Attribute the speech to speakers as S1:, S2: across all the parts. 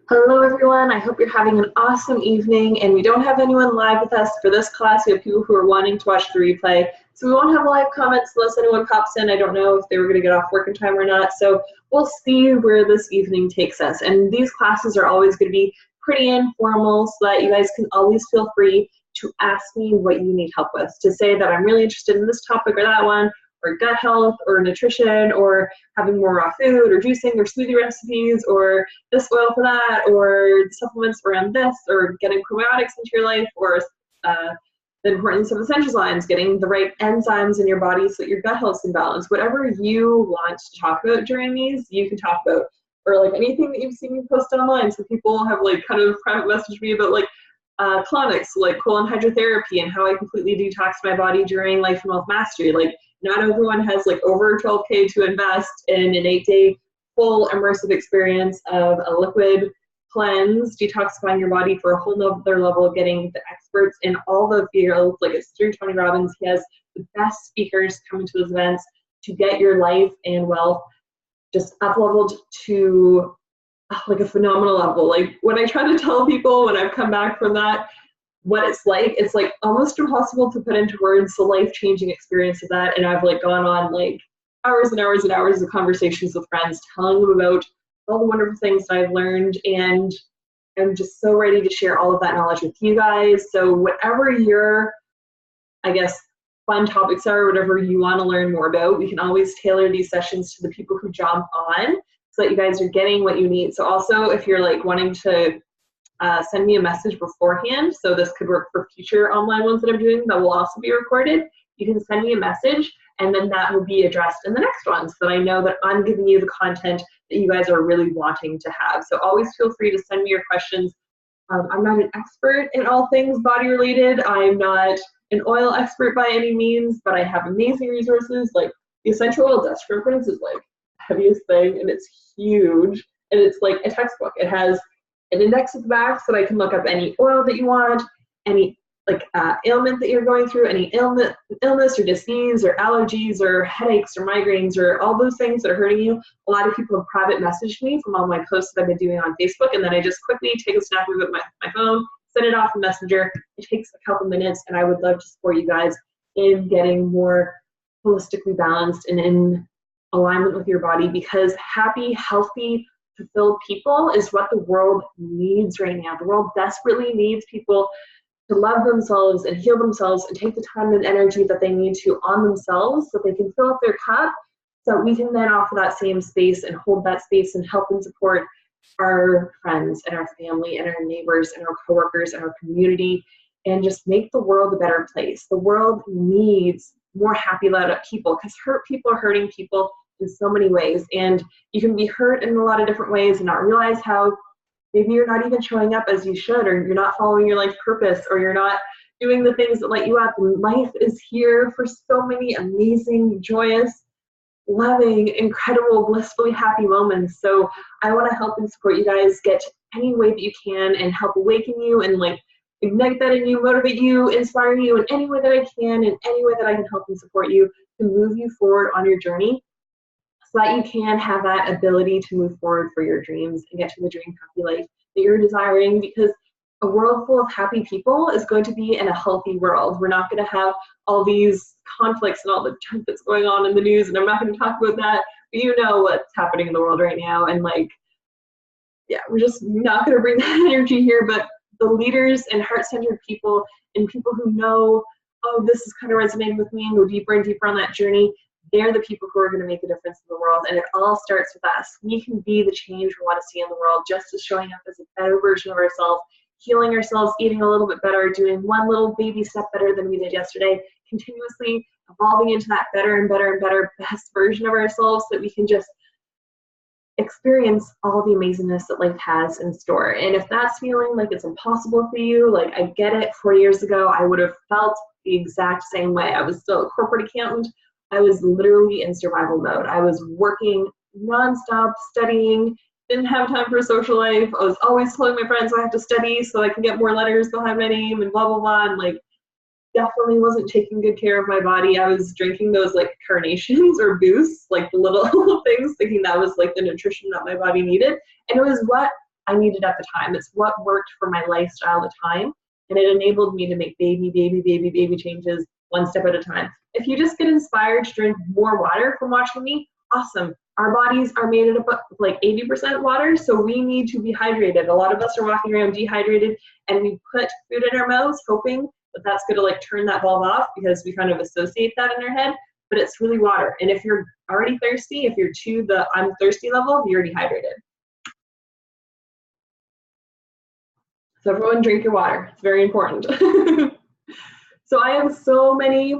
S1: Hello everyone, I hope you're having an awesome evening, and we don't have anyone live with us for this class. We have people who are wanting to watch the replay, so we won't have live comments unless anyone pops in. I don't know if they were going to get off work in time or not, so we'll see where this evening takes us. And these classes are always going to be pretty informal, so that you guys can always feel free to ask me what you need help with, to say that I'm really interested in this topic or that one, or gut health, or nutrition, or having more raw food, or juicing, or smoothie recipes, or this oil for that, or supplements around this, or getting probiotics into your life, or the importance of essential lines, getting the right enzymes in your body so that your gut health's in balance. Whatever you want to talk about during these, you can talk about, or like anything that you've seen me post online. So people have like kind of private messaged me about like colonics, like colon hydrotherapy, and how I completely detox my body during Life and Wealth Mastery. Like, not everyone has like over 12K to invest in an 8-day full immersive experience of a liquid cleanse, detoxifying your body for a whole other level, getting the experts in all the fields. Like, it's through Tony Robbins. He has the best speakers coming to those events to get your life and wealth just up leveled to like a phenomenal level. Like, when I try to tell people when I've come back from that what it's like almost impossible to put into words the life-changing experience of that. And I've like gone on like hours and hours and hours of conversations with friends, telling them about all the wonderful things that I've learned, and I'm just so ready to share all of that knowledge with you guys. So whatever your, I guess, fun topics are, whatever you want to learn more about, we can always tailor these sessions to the people who jump on so that you guys are getting what you need. So also, if you're like wanting to send me a message beforehand, so this could work for future online ones that I'm doing that will also be recorded. You can send me a message, and then that will be addressed in the next one, so that I know that I'm giving you the content that you guys are really wanting to have. So always feel free to send me your questions. I'm not an expert in all things body related. I'm not an oil expert by any means, but I have amazing resources. Like, the essential oil dust reference is like the heaviest thing, and it's huge, and it's like a textbook. It has an index at the back so that I can look up any oil that you want, any like ailment that you're going through, any illness or disease or allergies or headaches or migraines or all those things that are hurting you. A lot of people have private messaged me from all my posts that I've been doing on Facebook, and then I just quickly take a snap of it with my phone, send it off in Messenger. It takes a couple minutes, and I would love to support you guys in getting more holistically balanced and in alignment with your body, because happy, healthy, fulfilled people is what the world needs right now. The world desperately needs people to love themselves and heal themselves and take the time and energy that they need to on themselves so they can fill up their cup, so we can then offer that same space and hold that space and help and support our friends and our family and our neighbors and our coworkers and our community, and just make the world a better place. The world needs more happy, lit up people, because hurt people are hurting people in so many ways, and you can be hurt in a lot of different ways and not realize how maybe you're not even showing up as you should, or you're not following your life purpose, or you're not doing the things that light you up. And life is here for so many amazing, joyous, loving, incredible, blissfully happy moments. So I want to help and support you guys get any way that you can, and help awaken you and like ignite that in you, motivate you, inspire you in any way that I can, in any way that I can help and support you to move you forward on your journey, so that you can have that ability to move forward for your dreams and get to the dream happy life that you're desiring. Because a world full of happy people is going to be in a healthy world. We're not going to have all these conflicts and all the junk that's going on in the news, and I'm not going to talk about that, but you know what's happening in the world right now, and like, yeah, we're just not going to bring that energy here. But the leaders and heart-centered people, and people who know, oh, this is kind of resonating with me, and go deeper and deeper on that journey, they're the people who are going to make a difference in the world. And it all starts with us. We can be the change we want to see in the world, just as showing up as a better version of ourselves, healing ourselves, eating a little bit better, doing one little baby step better than we did yesterday, continuously evolving into that better and better and better best version of ourselves, so that we can just experience all the amazingness that life has in store. And if that's feeling like it's impossible for you, like, I get it. 4 years ago, I would have felt the exact same way. I was still a corporate accountant. I was literally in survival mode. I was working nonstop, studying, didn't have time for a social life. I was always telling my friends I have to study so I can get more letters behind my name and blah, blah, blah. And like, definitely wasn't taking good care of my body. I was drinking those like carnations or boosts, like the little things, thinking that was like the nutrition that my body needed. And it was what I needed at the time. It's what worked for my lifestyle at the time. And it enabled me to make baby changes one step at a time. If you just get inspired to drink more water from watching me, awesome. Our bodies are made up of like 80% water, so we need to be hydrated. A lot of us are walking around dehydrated, and we put food in our mouths hoping that that's going to like turn that valve off, because we kind of associate that in our head, but it's really water. And if you're already thirsty, if you're to the I'm thirsty level, you're dehydrated. So everyone drink your water. It's very important. So I have so many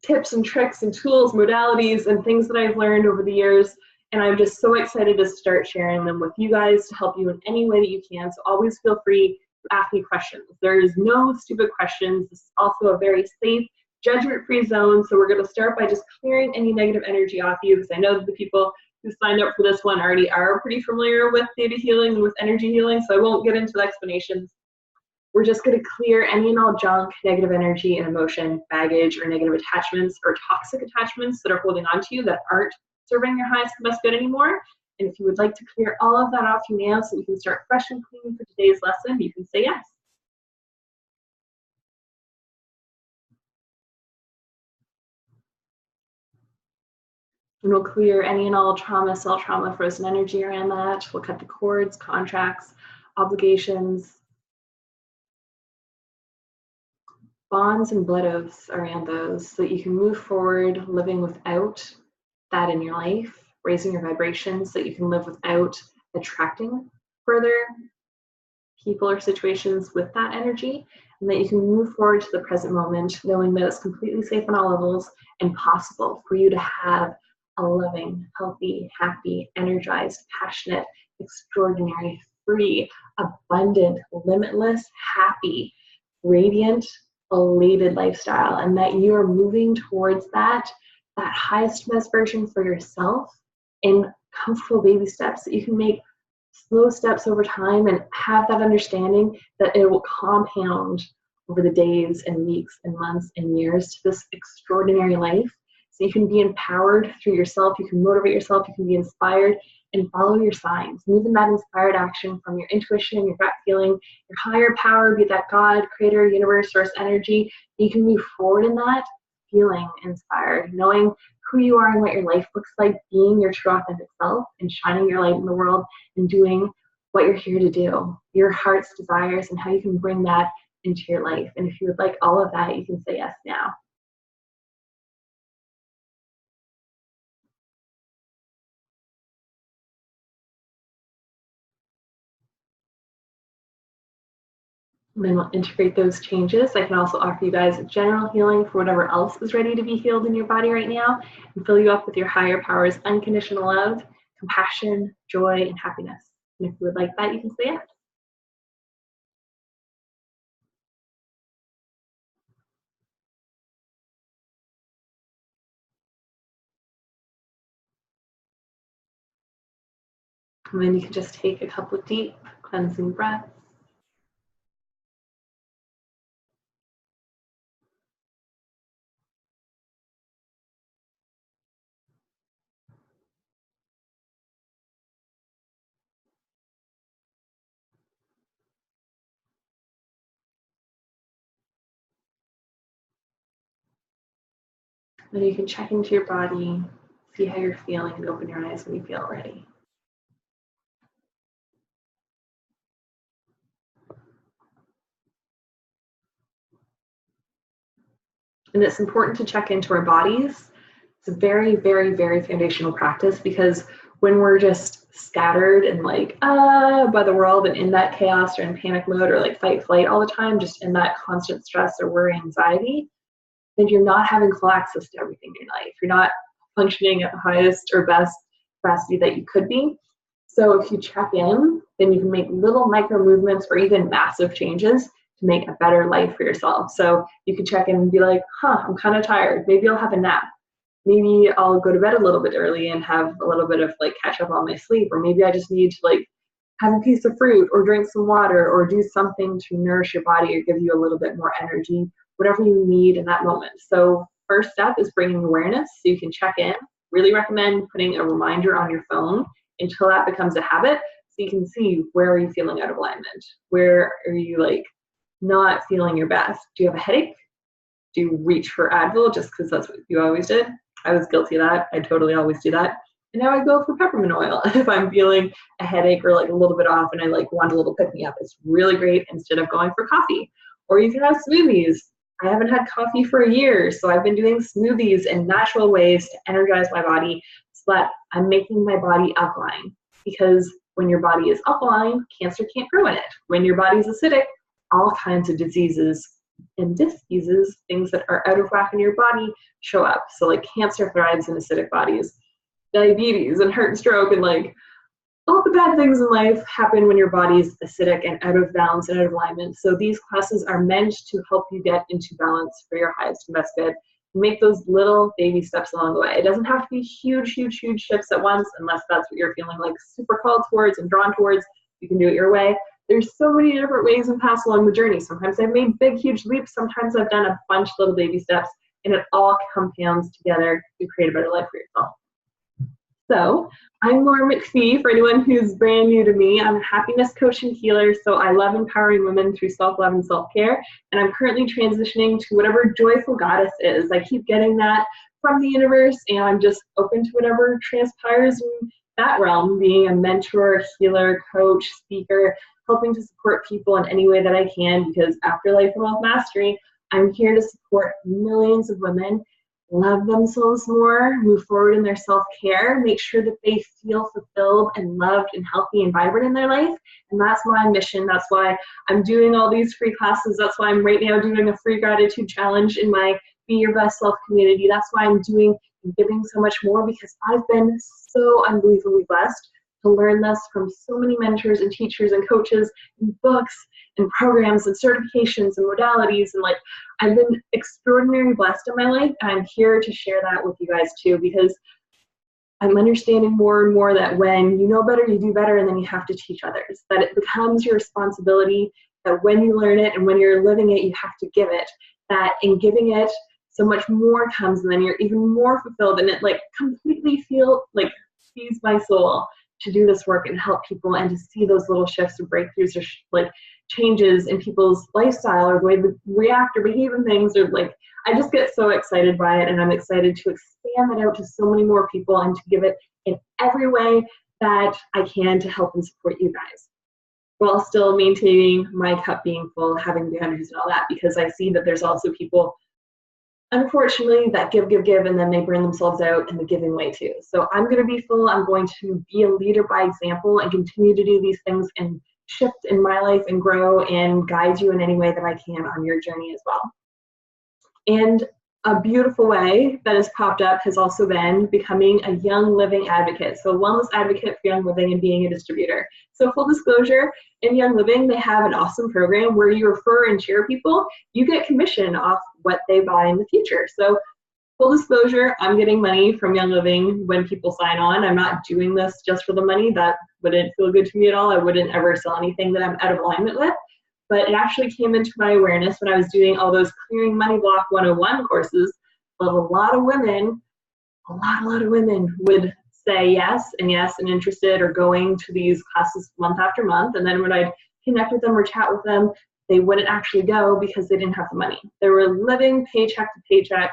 S1: tips and tricks and tools, modalities, and things that I've learned over the years, and I'm just so excited to start sharing them with you guys to help you in any way that you can. So always feel free to ask me questions. There is no stupid questions. This is also a very safe, judgment-free zone. So we're going to start by just clearing any negative energy off you, because I know that the people who signed up for this one already are pretty familiar with theta healing and with energy healing, so I won't get into the explanations. We're just going to clear any and all junk, negative energy and emotion, baggage, or negative attachments or toxic attachments that are holding on to you that aren't serving your highest and best good anymore. And if you would like to clear all of that off you now so you can start fresh and clean for today's lesson, you can say yes. And we'll clear any and all trauma, cell trauma, frozen energy around that. We'll cut the cords, contracts, obligations, bonds and blood oaths around those, so that you can move forward living without that in your life, raising your vibrations so that you can live without attracting further people or situations with that energy, and that you can move forward to the present moment knowing that it's completely safe on all levels and possible for you to have a loving, healthy, happy, energized, passionate, extraordinary, free, abundant, limitless, happy, radiant, elated lifestyle, and that you are moving towards that highest best version for yourself in comfortable baby steps, that you can make slow steps over time and have that understanding that it will compound over the days and weeks and months and years to this extraordinary life. So you can be empowered through yourself, you can motivate yourself, you can be inspired and follow your signs. Move in that inspired action from your intuition, your gut feeling, your higher power, be that God, creator, universe, source energy. You can move forward in that, feeling inspired, knowing who you are and what your life looks like, being your true authentic self and shining your light in the world and doing what you're here to do, your heart's desires, and how you can bring that into your life. And if you would like all of that, you can say yes now. And then we'll integrate those changes. I can also offer you guys general healing for whatever else is ready to be healed in your body right now, and fill you up with your higher power's unconditional love, compassion, joy, and happiness. And if you would like that, you can say yes. And then you can just take a couple of deep cleansing breaths. Then you can check into your body, see how you're feeling, and open your eyes when you feel ready. And it's important to check into our bodies. It's a very, very, very foundational practice, because when we're just scattered and like, by the world and in that chaos or in panic mode or like fight, flight all the time, just in that constant stress or worry, anxiety, then you're not having full access to everything in your life. You're not functioning at the highest or best capacity that you could be. So if you check in, then you can make little micro movements or even massive changes to make a better life for yourself. So you can check in and be like, I'm kind of tired. Maybe I'll have a nap. Maybe I'll go to bed a little bit early and have a little bit of like catch up on my sleep. Or maybe I just need to like have a piece of fruit or drink some water or do something to nourish your body or give you a little bit more energy, whatever you need in that moment. So first step is bringing awareness so you can check in. Really recommend putting a reminder on your phone until that becomes a habit, so So you can see, where are you feeling out of alignment? Where are you like not feeling your best? Do you have a headache? Do you reach for Advil just because that's what you always did? I was guilty of that. I totally always do that. And now I go for peppermint oil if I'm feeling a headache or like a little bit off and I like want a little pick me up. It's really great instead of going for coffee. Or you can have smoothies. I haven't had coffee for a year, so I've been doing smoothies in natural ways to energize my body so that I'm making my body alkaline. Because when your body is alkaline, cancer can't grow in it. When your body's acidic, all kinds of diseases and diseases, things that are out of whack in your body, show up. So like cancer thrives in acidic bodies. Diabetes and heart and stroke and like all the bad things in life happen when your body is acidic and out of balance and out of alignment. So these classes are meant to help you get into balance for your highest and best good. Make those little baby steps along the way. It doesn't have to be huge, huge, huge shifts at once unless that's what you're feeling like super called towards and drawn towards. You can do it your way. There's so many different ways and paths along the journey. Sometimes I've made big, huge leaps. Sometimes I've done a bunch of little baby steps, and it all compounds together to create a better life for yourself. So I'm Laura McPhee. For anyone who's brand new to me, I'm a happiness coach and healer. So I love empowering women through self-love and self-care. And I'm currently transitioning to whatever joyful goddess is. I keep getting that from the universe, and I'm just open to whatever transpires in that realm, being a mentor, healer, coach, speaker, helping to support people in any way that I can, because after Life and Wealth Mastery, I'm here to support millions of women love themselves more, move forward in their self-care, make sure that they feel fulfilled and loved and healthy and vibrant in their life. And that's my mission. That's why I'm doing all these free classes. That's why I'm right now doing a free gratitude challenge in my Be Your Best Self community. That's why I'm doing and giving so much more, because I've been so unbelievably blessed to learn this from so many mentors and teachers and coaches and books and programs and certifications and modalities. And like, I've been extraordinarily blessed in my life, and I'm here to share that with you guys too, because I'm understanding more and more that when you know better, you do better, and then you have to teach others. That it becomes your responsibility, that when you learn it and when you're living it, you have to give it. That in giving it, so much more comes, and then you're even more fulfilled, and it like completely feeds my soul to do this work and help people and to see those little shifts and breakthroughs or like changes in people's lifestyle or the way they react or behave in things. Or like, I just get so excited by it, and I'm excited to expand that out to so many more people and to give it in every way that I can to help and support you guys, while still maintaining my cup being full, having boundaries and all that, because I see that there's also people, unfortunately, that give, and then they burn themselves out in the giving way too. So I'm going to be full. I'm going to be a leader by example and continue to do these things and shift in my life and grow and guide you in any way that I can on your journey as well. And a beautiful way that has popped up has also been becoming a Young Living advocate. So wellness advocate for Young Living and being a distributor. So full disclosure, in Young Living, they have an awesome program where you refer and share people. You get commission off what they buy in the future. So full disclosure, I'm getting money from Young Living when people sign on. I'm not doing this just for the money. That wouldn't feel good to me at all. I wouldn't ever sell anything that I'm out of alignment with. But it actually came into my awareness when I was doing all those Clearing Money Block 101 courses. But a lot of women would say yes and interested or going to these classes month after month. And then when I'd connect with them or chat with them, they wouldn't actually go because they didn't have the money. They were living paycheck to paycheck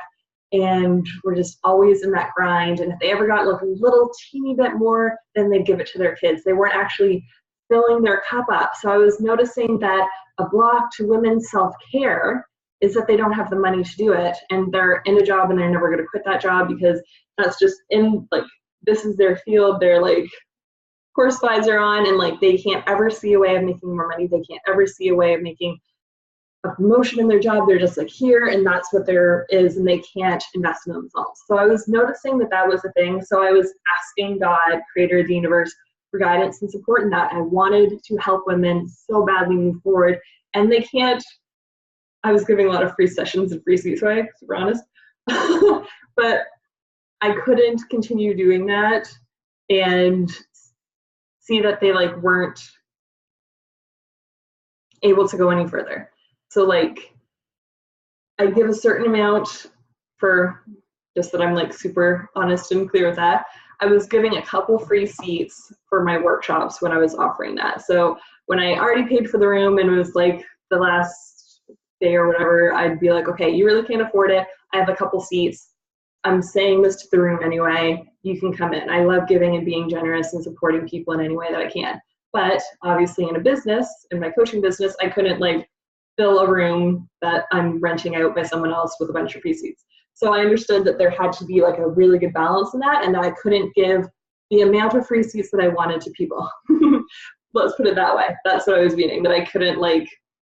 S1: and were just always in that grind. And if they ever got like a little teeny bit more, then they'd give it to their kids. They weren't actually filling their cup up. So I was noticing that a block to women's self-care is that they don't have the money to do it, and they're in a job and they're never going to quit that job because that's just in like, this is their field. They're like, course slides are on, and like they can't ever see a way of making more money. They can't ever see a way of making a promotion in their job. They're just like here, and that's what there is, and they can't invest in themselves. So I was noticing that that was a thing. So I was asking God, creator of the universe, for guidance and support in that. I wanted to help women so badly move forward, and they can't. I was giving a lot of free sessions and free seat swag, to be honest. But I couldn't continue doing that and see that they like weren't able to go any further. So like, I give a certain amount for, just that I'm like super honest and clear with that. I was giving a couple free seats for my workshops when I was offering that. So when I already paid for the room and it was like the last day or whatever, I'd be like, okay, you really can't afford it. I have a couple seats. I'm saying this to the room anyway. You can come in. I love giving and being generous and supporting people in any way that I can. But obviously in a business, in my coaching business, I couldn't like fill a room that I'm renting out by someone else with a bunch of free seats. So I understood that there had to be like a really good balance in that, and that I couldn't give the amount of free seats that I wanted to people. Let's put it that way. That's what I was meaning, that I couldn't like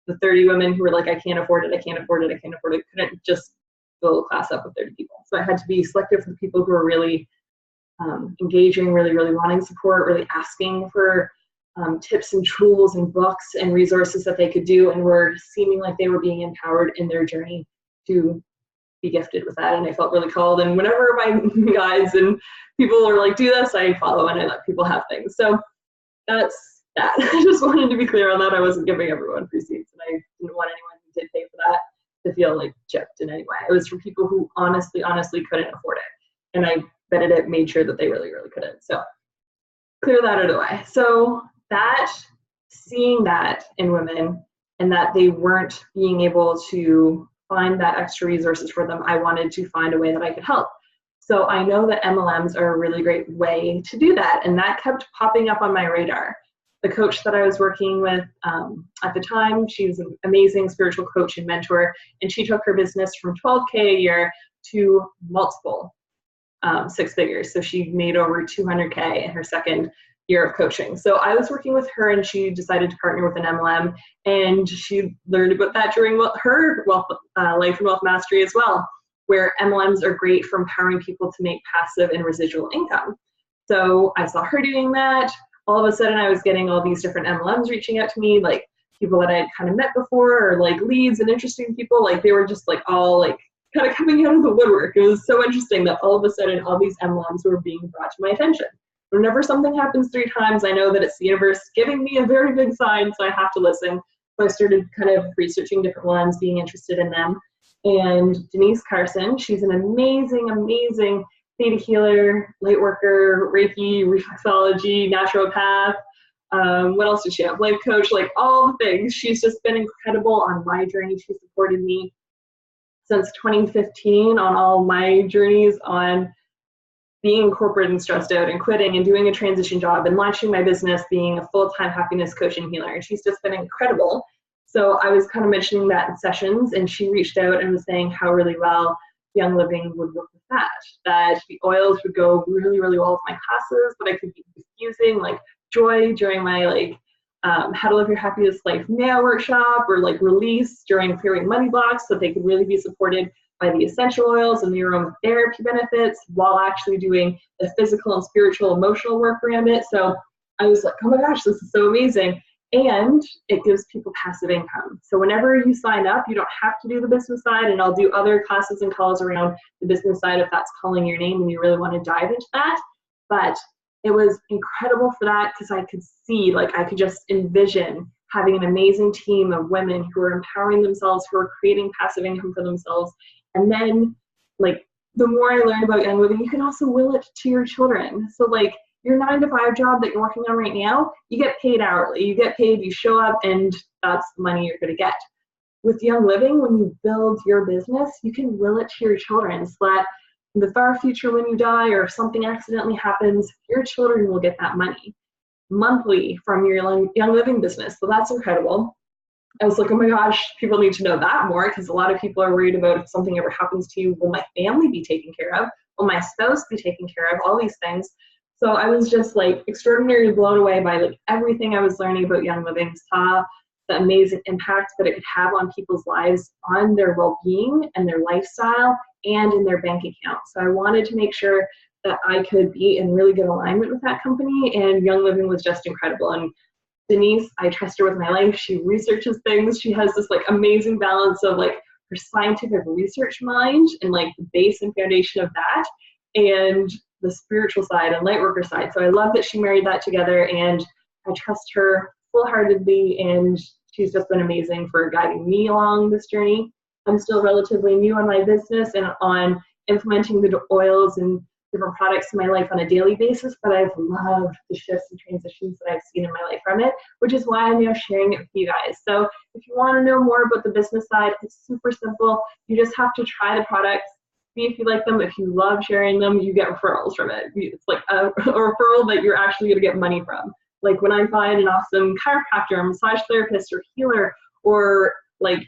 S1: the 30 women who were like, I can't afford it, I can't afford it, I can't afford it, couldn't just fill a class up with 30 people. So I had to be selective for the people who were really engaging, really, really wanting support, really asking for tips and tools and books and resources that they could do, and were seeming like they were being empowered in their journey to be gifted with that. And I felt really called, and whenever my guides and people are like, do this, I follow and I let people have things. So that's that. I just wanted to be clear on that. I wasn't giving everyone free seats, and I didn't want anyone who did pay for that to feel like gypped in any way. It was for people who honestly couldn't afford it, and I vetted it, made sure that they really couldn't. So clear that out of the way. So that, seeing that in women and that they weren't being able to find that extra resources for them, I wanted to find a way that I could help. So I know that MLMs are a really great way to do that, and that kept popping up on my radar. The coach that I was working with at the time, she was an amazing spiritual coach and mentor, and she took her business from $12K a year to multiple six figures. So she made over $200K in her second year of coaching. So I was working with her, and she decided to partner with an MLM, and she learned about that during her life and wealth mastery as well, where MLMs are great for empowering people to make passive and residual income. So I saw her doing that. All of a sudden I was getting all these different MLMs reaching out to me, like people that I had kind of met before, or like leads and interesting people. Like they were just like all like kind of coming out of the woodwork. It was so interesting that all of a sudden all these MLMs were being brought to my attention. Whenever something happens 3 times, I know that it's the universe giving me a very big sign, so I have to listen. So I started kind of researching different ones, being interested in them. And Denise Carson, she's an amazing theta healer, light worker, Reiki, reflexology, naturopath. What else did she have? Life coach, like all the things. She's just been incredible on my journey. She supported me since 2015 on all my journeys on being corporate and stressed out and quitting and doing a transition job and launching my business, being a full-time happiness coach and healer. And she's just been incredible. So I was kind of mentioning that in sessions, and she reached out and was saying how really well Young Living would work with that the oils would go really, really well with my classes, but I could be diffusing like joy during my like how to live your happiest life now workshop, or like release during clearing money blocks, so they could really be supported by the essential oils and the aromatherapy benefits while actually doing the physical and spiritual emotional work around it. So I was like, oh my gosh, this is so amazing. And it gives people passive income. So whenever you sign up, you don't have to do the business side, and I'll do other classes and calls around the business side if that's calling your name and you really want to dive into that. But it was incredible for that, because I could see, like I could just envision having an amazing team of women who are empowering themselves, who are creating passive income for themselves. And then like the more I learned about Young Living, you can also will it to your children. So like your 9-to-5 job that you're working on right now, you get paid hourly. You get paid, you show up, and that's the money you're going to get. With Young Living, when you build your business, you can will it to your children, so that in the far future when you die, or if something accidentally happens, your children will get that money monthly from your Young Living business. So that's incredible. I was like, oh my gosh, people need to know that more, because a lot of people are worried about if something ever happens to you, will my family be taken care of? Will my spouse be taken care of? All these things. So I was just like extraordinarily blown away by like everything I was learning about Young Living, saw the amazing impact that it could have on people's lives, on their well-being and their lifestyle, and in their bank account. So I wanted to make sure that I could be in really good alignment with that company, and Young Living was just incredible. And Denise, I trust her with my life. She researches things. She has this like amazing balance of like her scientific research mind and like the base and foundation of that, and the spiritual side and light worker side. So I love that she married that together, and I trust her full-heartedly, and she's just been amazing for guiding me along this journey. I'm still relatively new on my business and on implementing the oils and different products in my life on a daily basis, but I've loved the shifts and transitions that I've seen in my life from it, which is why I'm now sharing it with you guys. So if you want to know more about the business side, it's super simple. You just have to try the products, see if you like them. If you love sharing them, you get referrals from it. It's like a referral that you're actually going to get money from. Like when I find an awesome chiropractor or massage therapist or healer, or like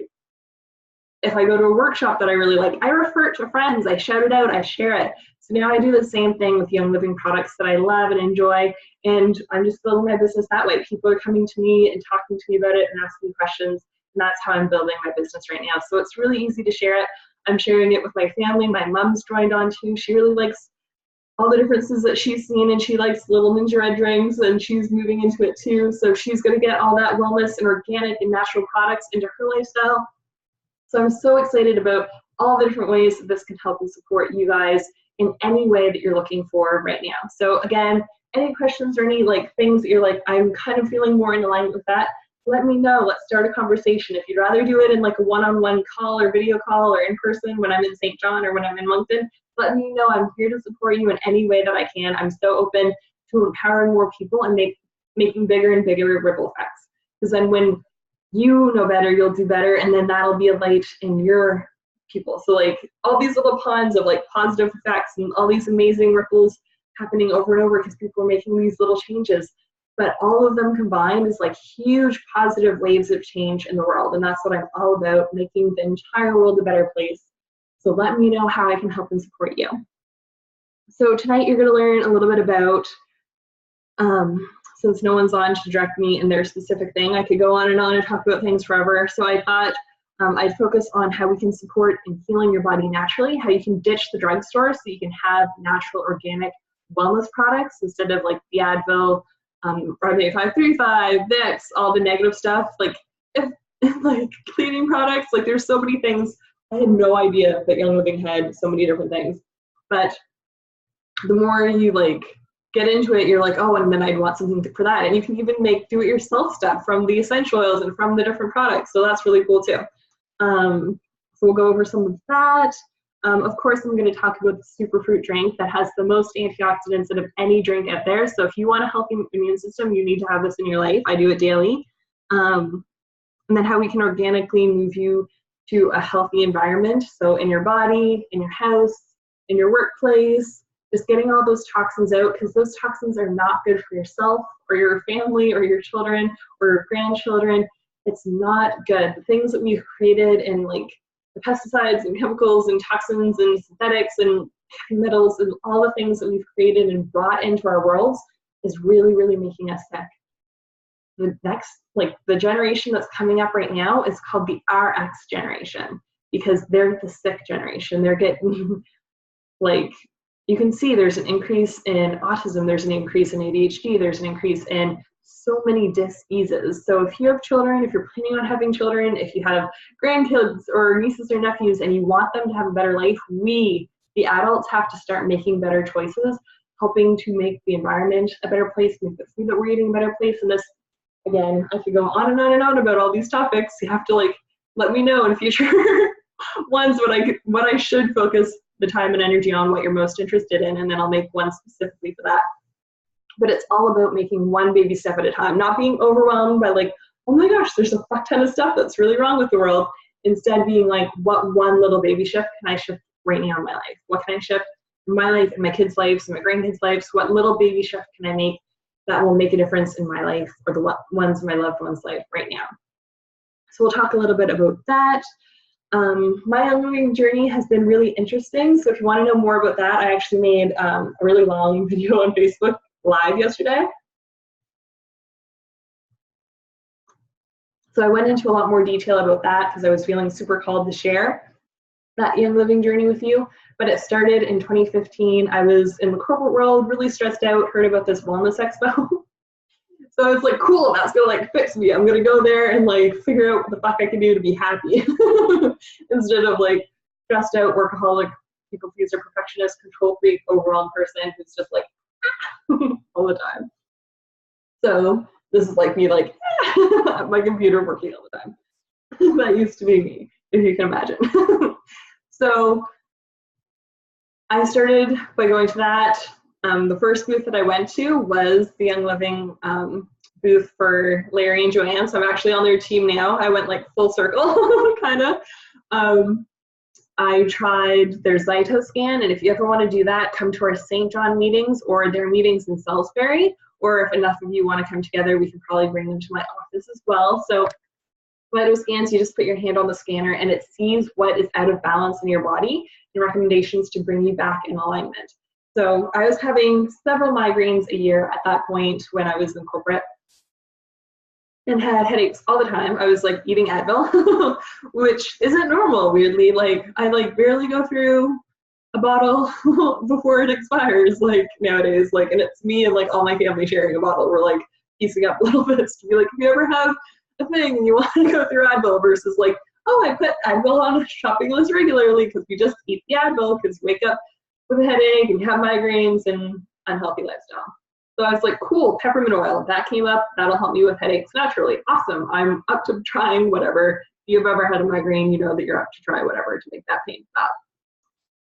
S1: if I go to a workshop that I really like, I refer it to friends, I shout it out, I share it. So now I do the same thing with Young Living products that I love and enjoy, and I'm just building my business that way. People are coming to me and talking to me about it and asking questions, and that's how I'm building my business right now. So it's really easy to share it. I'm sharing it with my family. My mom's joined on too. She really likes all the differences that she's seen, and she likes little NingXia Red drinks, and she's moving into it too. So she's going to get all that wellness and organic and natural products into her lifestyle. So I'm so excited about all the different ways that this can help and support you guys in any way that you're looking for right now. So again, any questions or any like things that you're like, I'm kind of feeling more in alignment with that, let me know. Let's start a conversation. If you'd rather do it in like a one-on-one call or video call or in person when I'm in St. John or when I'm in Moncton, let me know. I'm here to support you in any way that I can. I'm so open to empowering more people and making bigger and bigger ripple effects. Because then when you know better, you'll do better, and then that'll be a light in your people. So like all these little ponds of like positive effects and all these amazing ripples happening over and over because people are making these little changes. But all of them combined is like huge positive waves of change in the world. And that's what I'm all about, making the entire world a better place. So let me know how I can help and support you. So tonight you're going to learn a little bit about, since no one's on to direct me in their specific thing, I could go on and talk about things forever. So I thought I'd focus on how we can support in healing your body naturally, how you can ditch the drugstore so you can have natural organic wellness products instead of like the Advil, Ribay 535, Vicks, all the negative stuff, like like cleaning products. Like there's so many things. I had no idea that Young Living had so many different things. But the more you like get into it, you're like, oh, and then I'd want something for that. And you can even make do-it-yourself stuff from the essential oils and from the different products. So that's really cool too. So we'll go over some of that. Of course, I'm going to talk about the superfruit drink that has the most antioxidants out of any drink out there. So if you want a healthy immune system, you need to have this in your life. I do it daily. And then how we can organically move you to a healthy environment. So in your body, in your house, in your workplace, just getting all those toxins out, because those toxins are not good for yourself or your family or your children or your grandchildren. It's not good. The things that we've created in like the pesticides and chemicals and toxins and synthetics and heavy metals and all the things that we've created and brought into our worlds is really, really making us sick. The next, like the generation that's coming up right now is called the RX generation, because they're the sick generation. They're getting like, you can see there's an increase in autism, there's an increase in ADHD, there's an increase in so many diseases. So if you have children, if you're planning on having children, if you have grandkids or nieces or nephews and you want them to have a better life, we, the adults, have to start making better choices, helping to make the environment a better place, make the food that we're eating a better place. And this, again, I could go on and on and on about all these topics. You have to like let me know in future ones what I should focus the time and energy on, what you're most interested in, and then I'll make one specifically for that. But it's all about making one baby step at a time, not being overwhelmed by like, oh my gosh, there's a fuck ton of stuff that's really wrong with the world. Instead being like, what one little baby shift can I shift right now in my life? What can I shift in my life, in my kids' lives, in my grandkids' lives? What little baby shift can I make that will make a difference in my life or the ones in my loved one's life right now? So we'll talk a little bit about that. My Young Living journey has been really interesting. So if you want to know more about that, I actually made a really long video on Facebook Live yesterday. So I went into a lot more detail about that because I was feeling super called to share that Young Living journey with you. But it started in 2015. I was in the corporate world, really stressed out, heard about this wellness expo. So it's like, cool, that's gonna like fix me. I'm gonna go there and like figure out what the fuck I can do to be happy. Instead of like stressed out, workaholic, people please are perfectionist, control freak, overwhelmed person who's just like all the time. So this is like me like my computer working all the time. That used to be me, if you can imagine. So I started by going to that. The first booth that I went to was the Young Living booth for Larry and Joanne. So I'm actually on their team now. I went like full circle, kind of. I tried their Zytoscan, and if you ever want to do that, come to our St. John meetings or their meetings in Salisbury, or if enough of you want to come together, we can probably bring them to my office as well. So Zytoscans, you just put your hand on the scanner and it sees what is out of balance in your body and recommendations to bring you back in alignment. So I was having several migraines a year at that point when I was in corporate and had headaches all the time. I was like eating Advil, which isn't normal, weirdly. Like I like barely go through a bottle before it expires, like nowadays. Like, and it's me and like all my family sharing a bottle. We're like piecing up little bits to be like, if you ever have a thing and you want to go through Advil, versus like, oh, I put Advil on a shopping list regularly because we just eat the Advil because you wake up with a headache and you have migraines and unhealthy lifestyle. So I was like, cool, peppermint oil, that came up, that'll help me with headaches naturally. Awesome, I'm up to trying whatever. If you've ever had a migraine, you know that you're up to try whatever to make that pain stop.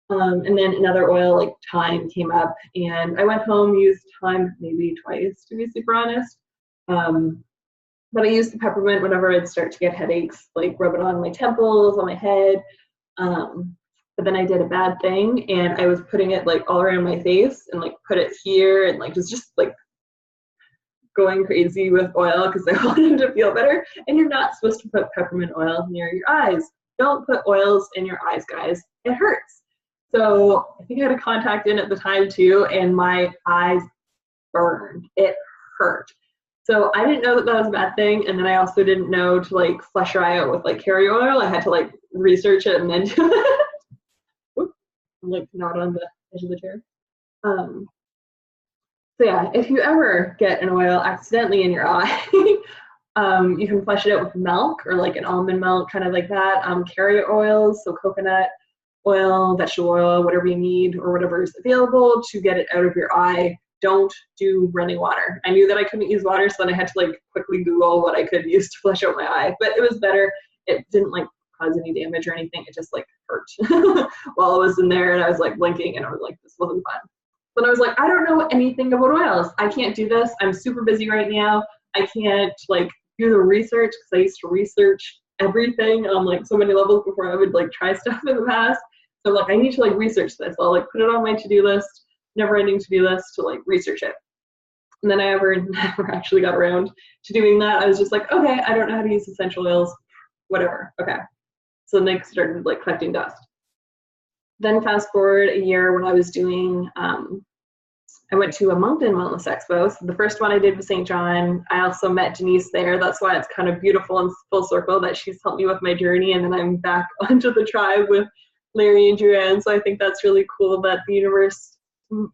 S1: And then another oil like thyme came up, and I went home, used thyme maybe twice to be super honest. But I used the peppermint whenever I'd start to get headaches, like rub it on my temples, on my head. But then I did a bad thing and I was putting it like all around my face and like put it here and like just like going crazy with oil because I wanted to feel better. And you're not supposed to put peppermint oil near your eyes. Don't put oils in your eyes, guys. It hurts. So I think I had a contact in at the time too, and my eyes burned. It hurt. So I didn't know that that was a bad thing, and then I also didn't know to like flush your eye out with like carrier oil. I had to like research it and then do it. I'm like not on the edge of the chair. So yeah, if you ever get an oil accidentally in your eye, you can flush it out with milk or like an almond milk, kind of like that. Carrier oils, so coconut oil, vegetable oil, whatever you need or whatever is available to get it out of your eye. Don't do running water. I knew that I couldn't use water, so then I had to like quickly Google what I could use to flush out my eye, but it was better. It didn't like cause any damage or anything. It just like hurt while I was in there, and I was like blinking and I was like, this wasn't fun. But I was like, I don't know anything about oils. I can't do this. I'm super busy right now. I can't like do the research because I used to research everything on like so many levels before I would like try stuff in the past. So like I need to like research this. I'll like put it on my to-do list, never ending to-do list to like research it. And then I never actually got around to doing that. I was just like, okay, I don't know how to use essential oils, whatever. Okay. So then I started like collecting dust. Then fast forward a year when I was doing, I went to a Moncton Wellness Expo. So the first one I did was St. John. I also met Denise there. That's why it's kind of beautiful and full circle that she's helped me with my journey. And then I'm back onto the tribe with Larry and Joanne. So I think that's really cool that the universe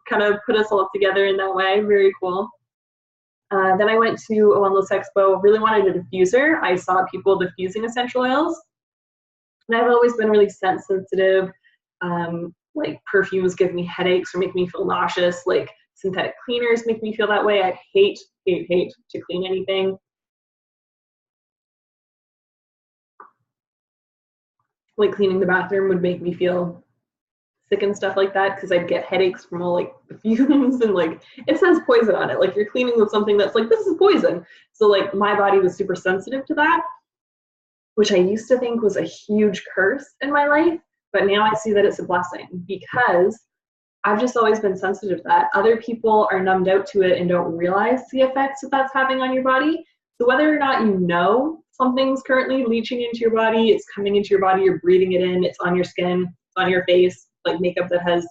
S1: kind of put us all together in that way. Very cool. Then I went to a Wellness Expo, really wanted a diffuser. I saw people diffusing essential oils. And I've always been really scent sensitive. Like perfumes give me headaches or make me feel nauseous. Like synthetic cleaners make me feel that way. I hate to clean anything. Like cleaning the bathroom would make me feel sick and stuff like that because I'd get headaches from all like the fumes and like it says poison on it. Like you're cleaning with something that's like, this is poison. So like my body was super sensitive to that, which I used to think was a huge curse in my life. But now I see that it's a blessing because I've just always been sensitive to that. Other people are numbed out to it and don't realize the effects that that's having on your body. So whether or not you know something's currently leaching into your body, it's coming into your body, you're breathing it in, it's on your skin, it's on your face, like makeup that has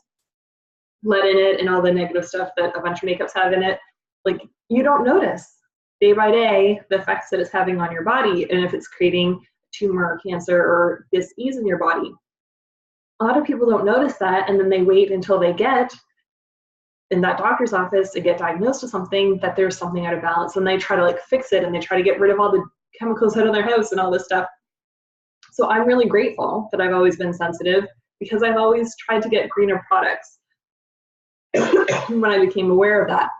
S1: lead in it and all the negative stuff that a bunch of makeups have in it, like you don't notice day by day the effects that it's having on your body and if it's creating a tumor or cancer or dis-ease in your body. A lot of people don't notice that, and then they wait until they get in that doctor's office to get diagnosed with something that there's something out of balance, and they try to like fix it and they try to get rid of all the chemicals out of their house and all this stuff. So I'm really grateful that I've always been sensitive because I've always tried to get greener products when I became aware of that.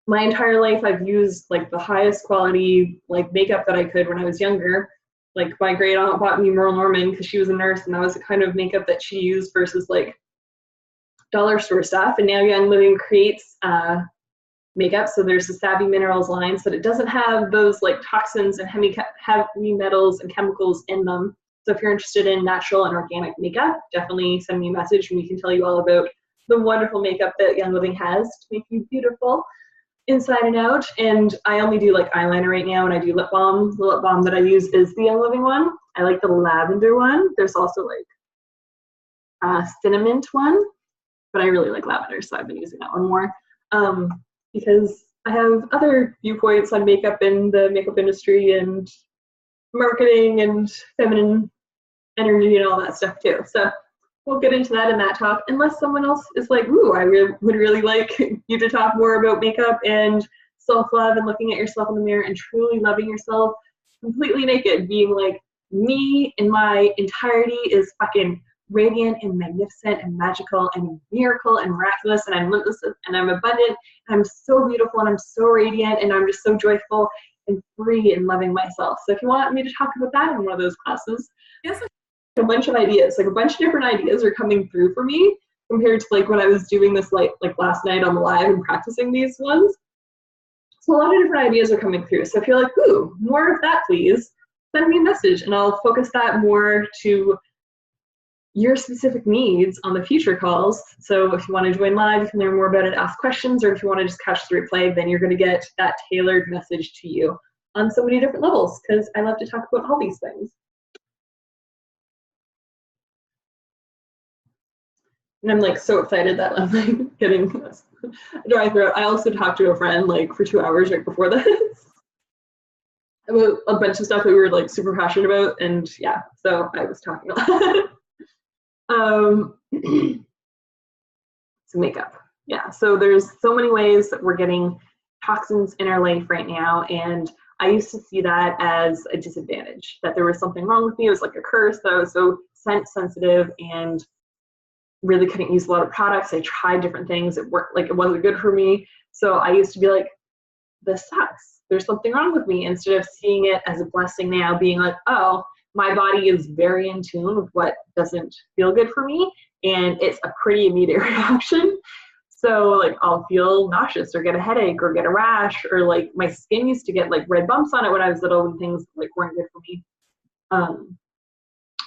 S1: My entire life I've used like the highest quality like makeup that I could when I was younger. Like my great aunt bought me Merle Norman because she was a nurse and that was the kind of makeup that she used versus like dollar store stuff, and now Young Living creates makeup. So there's the Savvy Minerals line, so that it doesn't have those like toxins and heavy metals and chemicals in them. So if you're interested in natural and organic makeup, definitely send me a message and we can tell you all about the wonderful makeup that Young Living has to make you beautiful inside and out. And I only do like eyeliner right now, and I do lip balm. The lip balm that I use is the Young Living one. I like the lavender one. There's also like a cinnamon one, but I really like lavender, so I've been using that one more. Because I have other viewpoints on makeup in the makeup industry and marketing and feminine energy and all that stuff too. So we'll get into that in that talk, unless someone else is like, ooh, I would really like you to talk more about makeup and self-love and looking at yourself in the mirror and truly loving yourself completely naked, being like, me in my entirety is fucking radiant and magnificent and magical and miracle and miraculous, and I'm limitless and I'm abundant and I'm so beautiful and I'm so radiant and I'm just so joyful and free and loving myself. So if you want me to talk about that in one of those classes, yes, a bunch of ideas, like a bunch of different ideas are coming through for me compared to like when I was doing this like last night on the live and practicing these ones. So a lot of different ideas are coming through. So if you're like, ooh, more of that please, send me a message and I'll focus that more to your specific needs on the future calls. So if you want to join live, you can learn more about it, ask questions, or if you want to just catch the replay, then you're going to get that tailored message to you on so many different levels, because I love to talk about all these things. And I'm like so excited that I'm like getting a dry throat. I also talked to a friend like for 2 hours right before this about a bunch of stuff that we were like super passionate about, and yeah, so I was talking a lot. So makeup, yeah, so there's so many ways that we're getting toxins in our life right now, and I used to see that as a disadvantage, that there was something wrong with me. It was like a curse, that I was so scent sensitive and really couldn't use a lot of products. I tried different things, it worked, like it wasn't good for me. So I used to be like, this sucks, there's something wrong with me, instead of seeing it as a blessing now, being like, oh, my body is very in tune with what doesn't feel good for me, and it's a pretty immediate reaction. So like I'll feel nauseous or get a headache or get a rash, or like my skin used to get like red bumps on it when I was little and things like weren't good for me.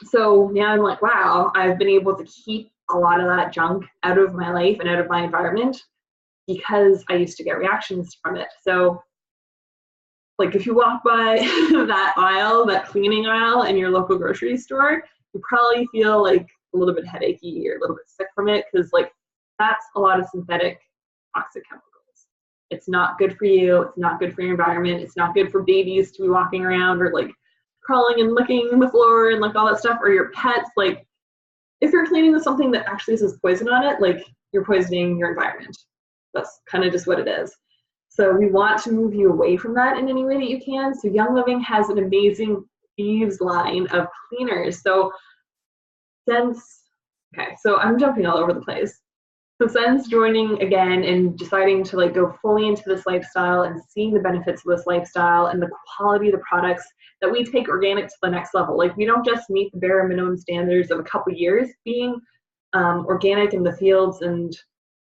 S1: So now I'm like, wow, I've been able to keep a lot of that junk out of my life and out of my environment because I used to get reactions from it. So like if you walk by that aisle, that cleaning aisle in your local grocery store, you probably feel like a little bit headachy or a little bit sick from it, because like that's a lot of synthetic toxic chemicals. It's not good for you. It's not good for your environment. It's not good for babies to be walking around or like crawling and licking the floor and like all that stuff, or your pets. Like if you're cleaning with something that actually says poison on it, like you're poisoning your environment. That's kind of just what it is. So we want to move you away from that in any way that you can. So Young Living has an amazing thieves line of cleaners. So okay, so I'm jumping all over the place. So since joining again and deciding to like go fully into this lifestyle and seeing the benefits of this lifestyle and the quality of the products, that we take organic to the next level. Like we don't just meet the bare minimum standards of a couple years being organic in the fields and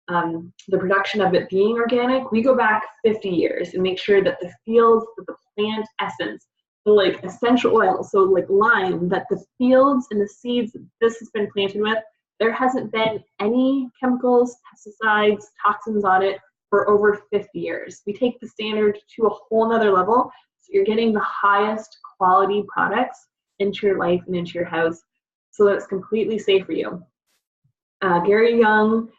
S1: the production of it being organic. We go back 50 years and make sure that the fields, that the plant essence, the like essential oil, so like lime, that the fields and the seeds that this has been planted with, there hasn't been any chemicals, pesticides, toxins on it for over 50 years. We take the standard to a whole nother level. So you're getting the highest quality products into your life and into your house so that it's completely safe for you. Gary Young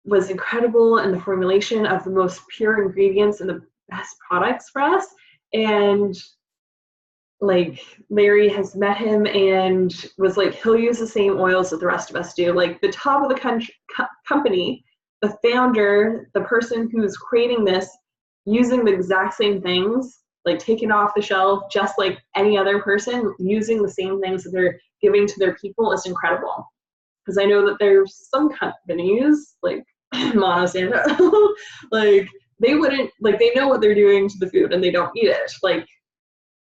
S1: was incredible in the formulation of the most pure ingredients and the best products for us. And like Larry has met him and was like, he'll use the same oils that the rest of us do. Like the top of the company, the founder, the person who's creating this, using the exact same things, like taken off the shelf, just like any other person, using the same things that they're giving to their people is incredible. Because I know that there's some companies like Monsanto, like they wouldn't, like they know what they're doing to the food and they don't eat it. Like,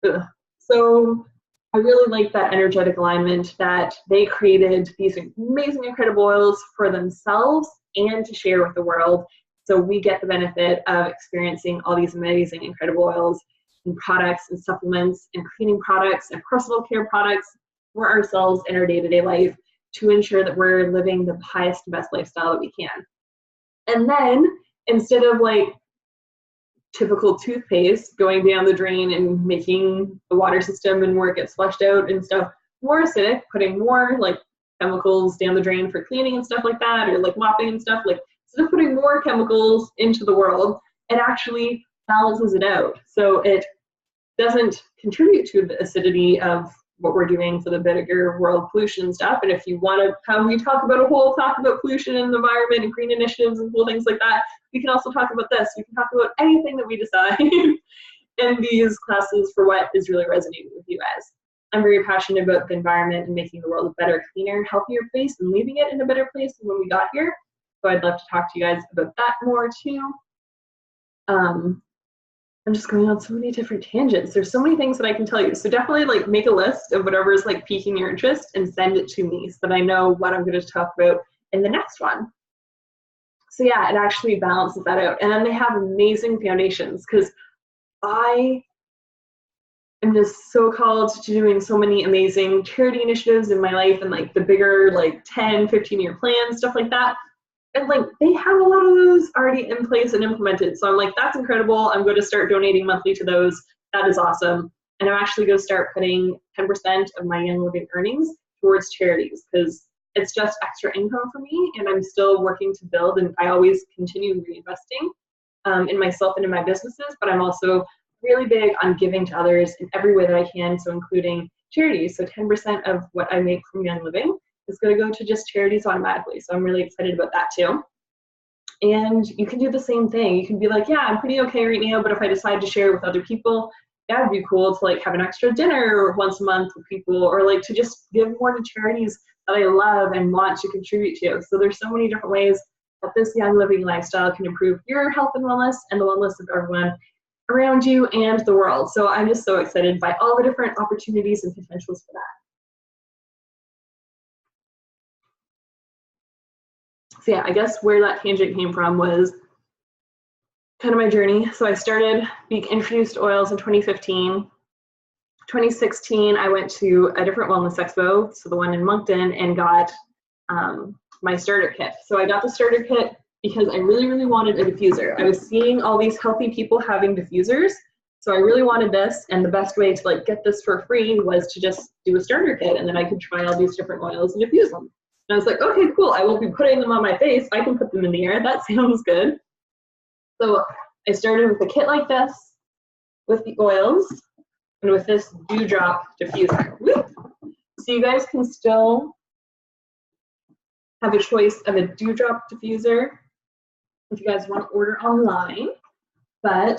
S1: ugh. So I really like that energetic alignment that they created these amazing, incredible oils for themselves and to share with the world. So we get the benefit of experiencing all these amazing, incredible oils and products and supplements and cleaning products and personal care products for ourselves in our day-to-day life to ensure that we're living the highest and best lifestyle that we can. And then instead of like typical toothpaste going down the drain and making the water system and where it gets flushed out and stuff more acidic, putting more like chemicals down the drain for cleaning and stuff like that, or like mopping and stuff, like instead of putting more chemicals into the world, it actually balances it out. So it doesn't contribute to the acidity of what we're doing for the bigger world pollution and stuff. And if you want to have me talk about pollution and the environment and green initiatives and cool things like that, we can also talk about this. We can talk about anything that we decide in these classes for what is really resonating with you guys. I'm very passionate about the environment and making the world a better, cleaner, healthier place and leaving it in a better place than when we got here. So I'd love to talk to you guys about that more too. I'm just going on so many different tangents. There's so many things that I can tell you. So definitely like make a list of whatever is like piquing your interest and send it to me so that I know what I'm going to talk about in the next one. So yeah, it actually balances that out. And then they have amazing foundations because I am just so called to doing so many amazing charity initiatives in my life and like the bigger like 10, 15-year plans, stuff like that. And like they have a lot of those already in place and implemented. So I'm like, that's incredible. I'm going to start donating monthly to those. That is awesome. And I'm actually going to start putting 10% of my Young Living earnings towards charities because it's just extra income for me. And I'm still working to build, and I always continue reinvesting in myself and in my businesses. But I'm also really big on giving to others in every way that I can. So including charities. So 10% of what I make from Young Living is going to go to just charities automatically. So I'm really excited about that too. And you can do the same thing. You can be like, yeah, I'm pretty okay right now, but if I decide to share with other people, that would be cool to like have an extra dinner once a month with people, or like to just give more to charities that I love and want to contribute to. So there's so many different ways that this Young Living lifestyle can improve your health and wellness and the wellness of everyone around you and the world. So I'm just so excited by all the different opportunities and potentials for that. So yeah, I guess where that tangent came from was kind of my journey. So I started being introduced to oils in 2015. 2016, I went to a different wellness expo, so the one in Moncton, and got my starter kit. So I got the starter kit because I really, really wanted a diffuser. I was seeing all these healthy people having diffusers, so I really wanted this, and the best way to like get this for free was to just do a starter kit, and then I could try all these different oils and diffuse them. And I was like, okay, cool. I won't be putting them on my face. I can put them in the air. That sounds good. So I started with a kit like this, with the oils, and with this dewdrop diffuser. So you guys can still have a choice of a dewdrop diffuser if you guys want to order online. But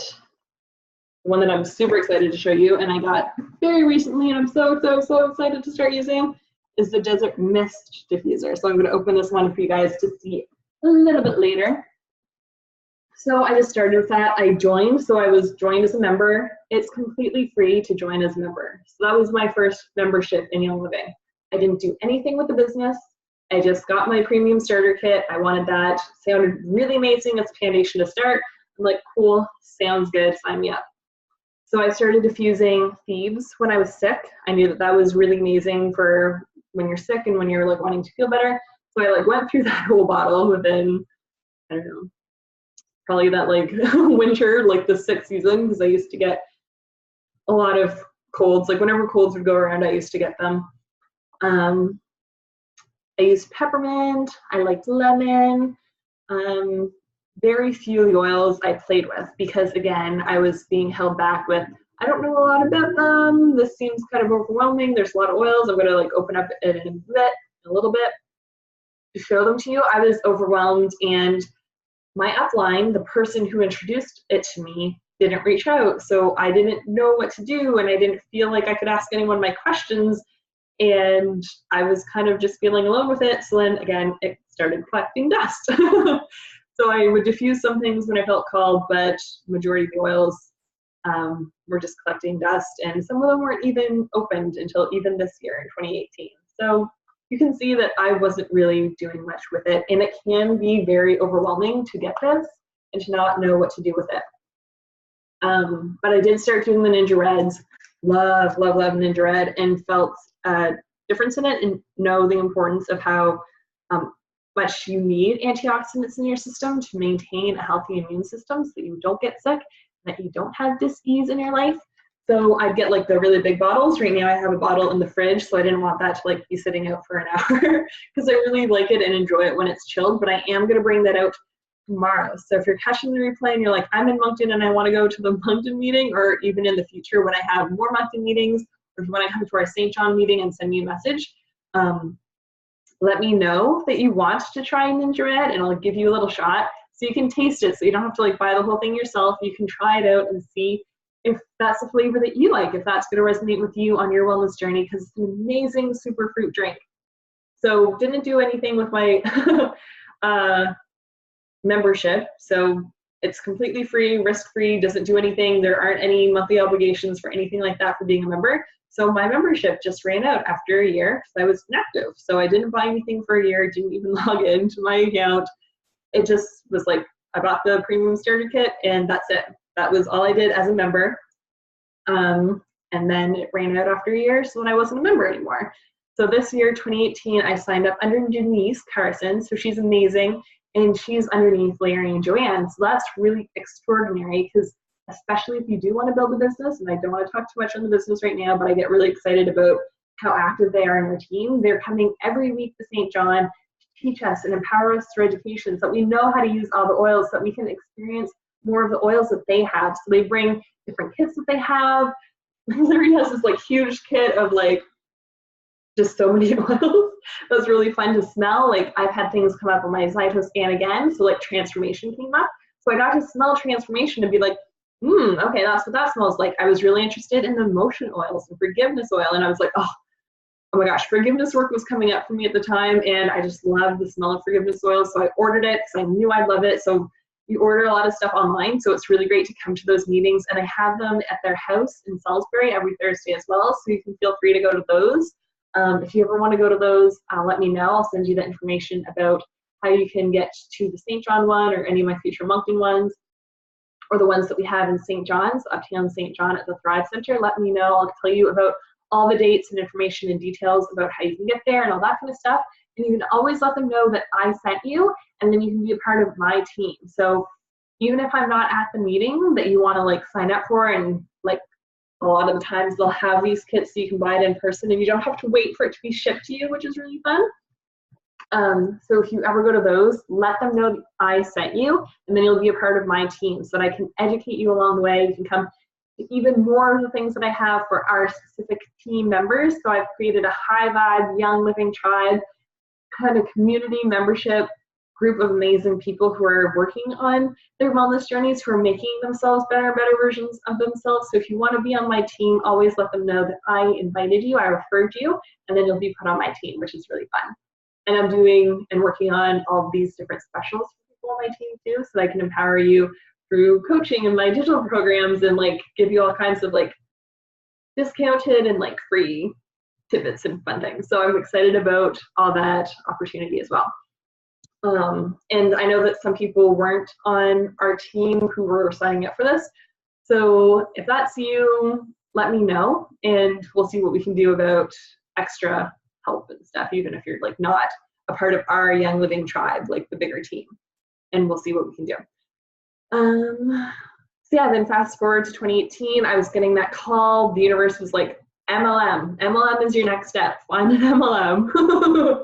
S1: the one that I'm super excited to show you, and I got very recently, and I'm so excited to start using, is the Desert Mist diffuser. So I'm going to open this one for you guys to see a little bit later. So I just started with that. I joined, so I was joined as a member. It's completely free to join as a member. So that was my first membership in Young Living. I didn't do anything with the business. I just got my premium starter kit. I wanted that. Sounded really amazing. It's a foundation to start. I'm like, cool, sounds good, sign me up. So I started diffusing thieves when I was sick. I knew that that was really amazing for when you're sick and when you're like wanting to feel better. So I like went through that whole bottle within, I don't know, probably that like winter, like the sick season, because I used to get a lot of colds. Like whenever colds would go around, I used to get them. I used peppermint. I liked lemon. Very few of the oils I played with because, again, I was being held back with, I don't know a lot about them. This seems kind of overwhelming. There's a lot of oils. I'm going to like open up in a little bit to show them to you. I was overwhelmed, and my upline, the person who introduced it to me, didn't reach out. So I didn't know what to do, and I didn't feel like I could ask anyone my questions. And I was kind of just feeling alone with it. So then again, it started collecting dust. So I would diffuse some things when I felt called, but majority of the oils were just collecting dust, and some of them weren't even opened until even this year in 2018. So you can see that I wasn't really doing much with it, and it can be very overwhelming to get this and to not know what to do with it. But I did start doing the NingXia Reds. Love NingXia Red, and felt a difference in it, and know the importance of how much you need antioxidants in your system to maintain a healthy immune system so that you don't get sick, that you don't have dis-ease in your life. So I'd get like the really big bottles. Right now I have a bottle in the fridge, so I didn't want that to like be sitting out for an hour because I really like it and enjoy it when it's chilled, but I am gonna bring that out tomorrow. So if you're catching the replay and you're like, I'm in Moncton and I wanna go to the Moncton meeting, or even in the future when I have more Moncton meetings, or if you wanna come to our St. John meeting and send me a message, let me know that you want to try NingXia Red, and I'll give you a little shot so you can taste it, so you don't have to like buy the whole thing yourself. You can try it out and see if that's a flavor that you like, if that's going to resonate with you on your wellness journey, because it's an amazing super fruit drink. So didn't do anything with my membership, so it's completely free, risk-free, doesn't do anything. There aren't any monthly obligations for anything like that for being a member. So my membership just ran out after a year because I was inactive. So I didn't buy anything for a year, didn't even log into my account. It just was like, I bought the premium starter kit and that's it. That was all I did as a member. And then it ran out after a year, so then I wasn't a member anymore. So this year, 2018, I signed up under Denise Carson. So she's amazing, and she's underneath Larry and Joanne. So that's really extraordinary, because especially if you do want to build a business, and I don't want to talk too much on the business right now, but I get really excited about how active they are in their team. They're coming every week to St. John to teach us and empower us through education so that we know how to use all the oils, so that we can experience more of the oils that they have. So they bring different kits that they have. Larry has this like huge kit of like just so many oils. That's really fun to smell. Like I've had things come up on my Zyto scan again, so like transformation came up. So I got to smell transformation and be like, okay, that's what that smells like. I was really interested in the emotion oils and forgiveness oil, and I was like, oh my gosh, forgiveness work was coming up for me at the time, and I just loved the smell of forgiveness oil, so I ordered it because I knew I'd love it. So you order a lot of stuff online, so it's really great to come to those meetings, and I have them at their house in Salisbury every Thursday as well, so you can feel free to go to those. If you ever want to go to those, let me know. I'll send you the information about how you can get to the St. John one or any of my future Moncton ones, or the ones that we have in St. John's, Uptown St. John at the Thrive Center. Let me know. I'll tell you about all the dates and information and details about how you can get there and all that kind of stuff. And you can always let them know that I sent you, and then you can be a part of my team. So even if I'm not at the meeting that you want to like sign up for, and like a lot of the times they'll have these kits so you can buy it in person and you don't have to wait for it to be shipped to you, which is really fun. So if you ever go to those, let them know that I sent you, and then you'll be a part of my team so that I can educate you along the way. You can come to even more of the things that I have for our specific team members. So I've created a high vibe, young living tribe kind of community membership group of amazing people who are working on their wellness journeys, who are making themselves better versions of themselves. So if you want to be on my team, always let them know that I invited you, I referred you, and then you'll be put on my team, which is really fun. And I'm doing and working on all of these different specials for people on my team too, so that I can empower you through coaching and my digital programs, and like give you all kinds of like discounted and like free tidbits and fun things. So I'm excited about all that opportunity as well. And I know that some people weren't on our team who were signing up for this. So if that's you, let me know, and we'll see what we can do about extra help and stuff, even if you're like not a part of our Young Living tribe, like the bigger team, and we'll see what we can do. So yeah, then fast forward to 2018, I was getting that call. The universe was like, MLM is your next step. Find an MLM.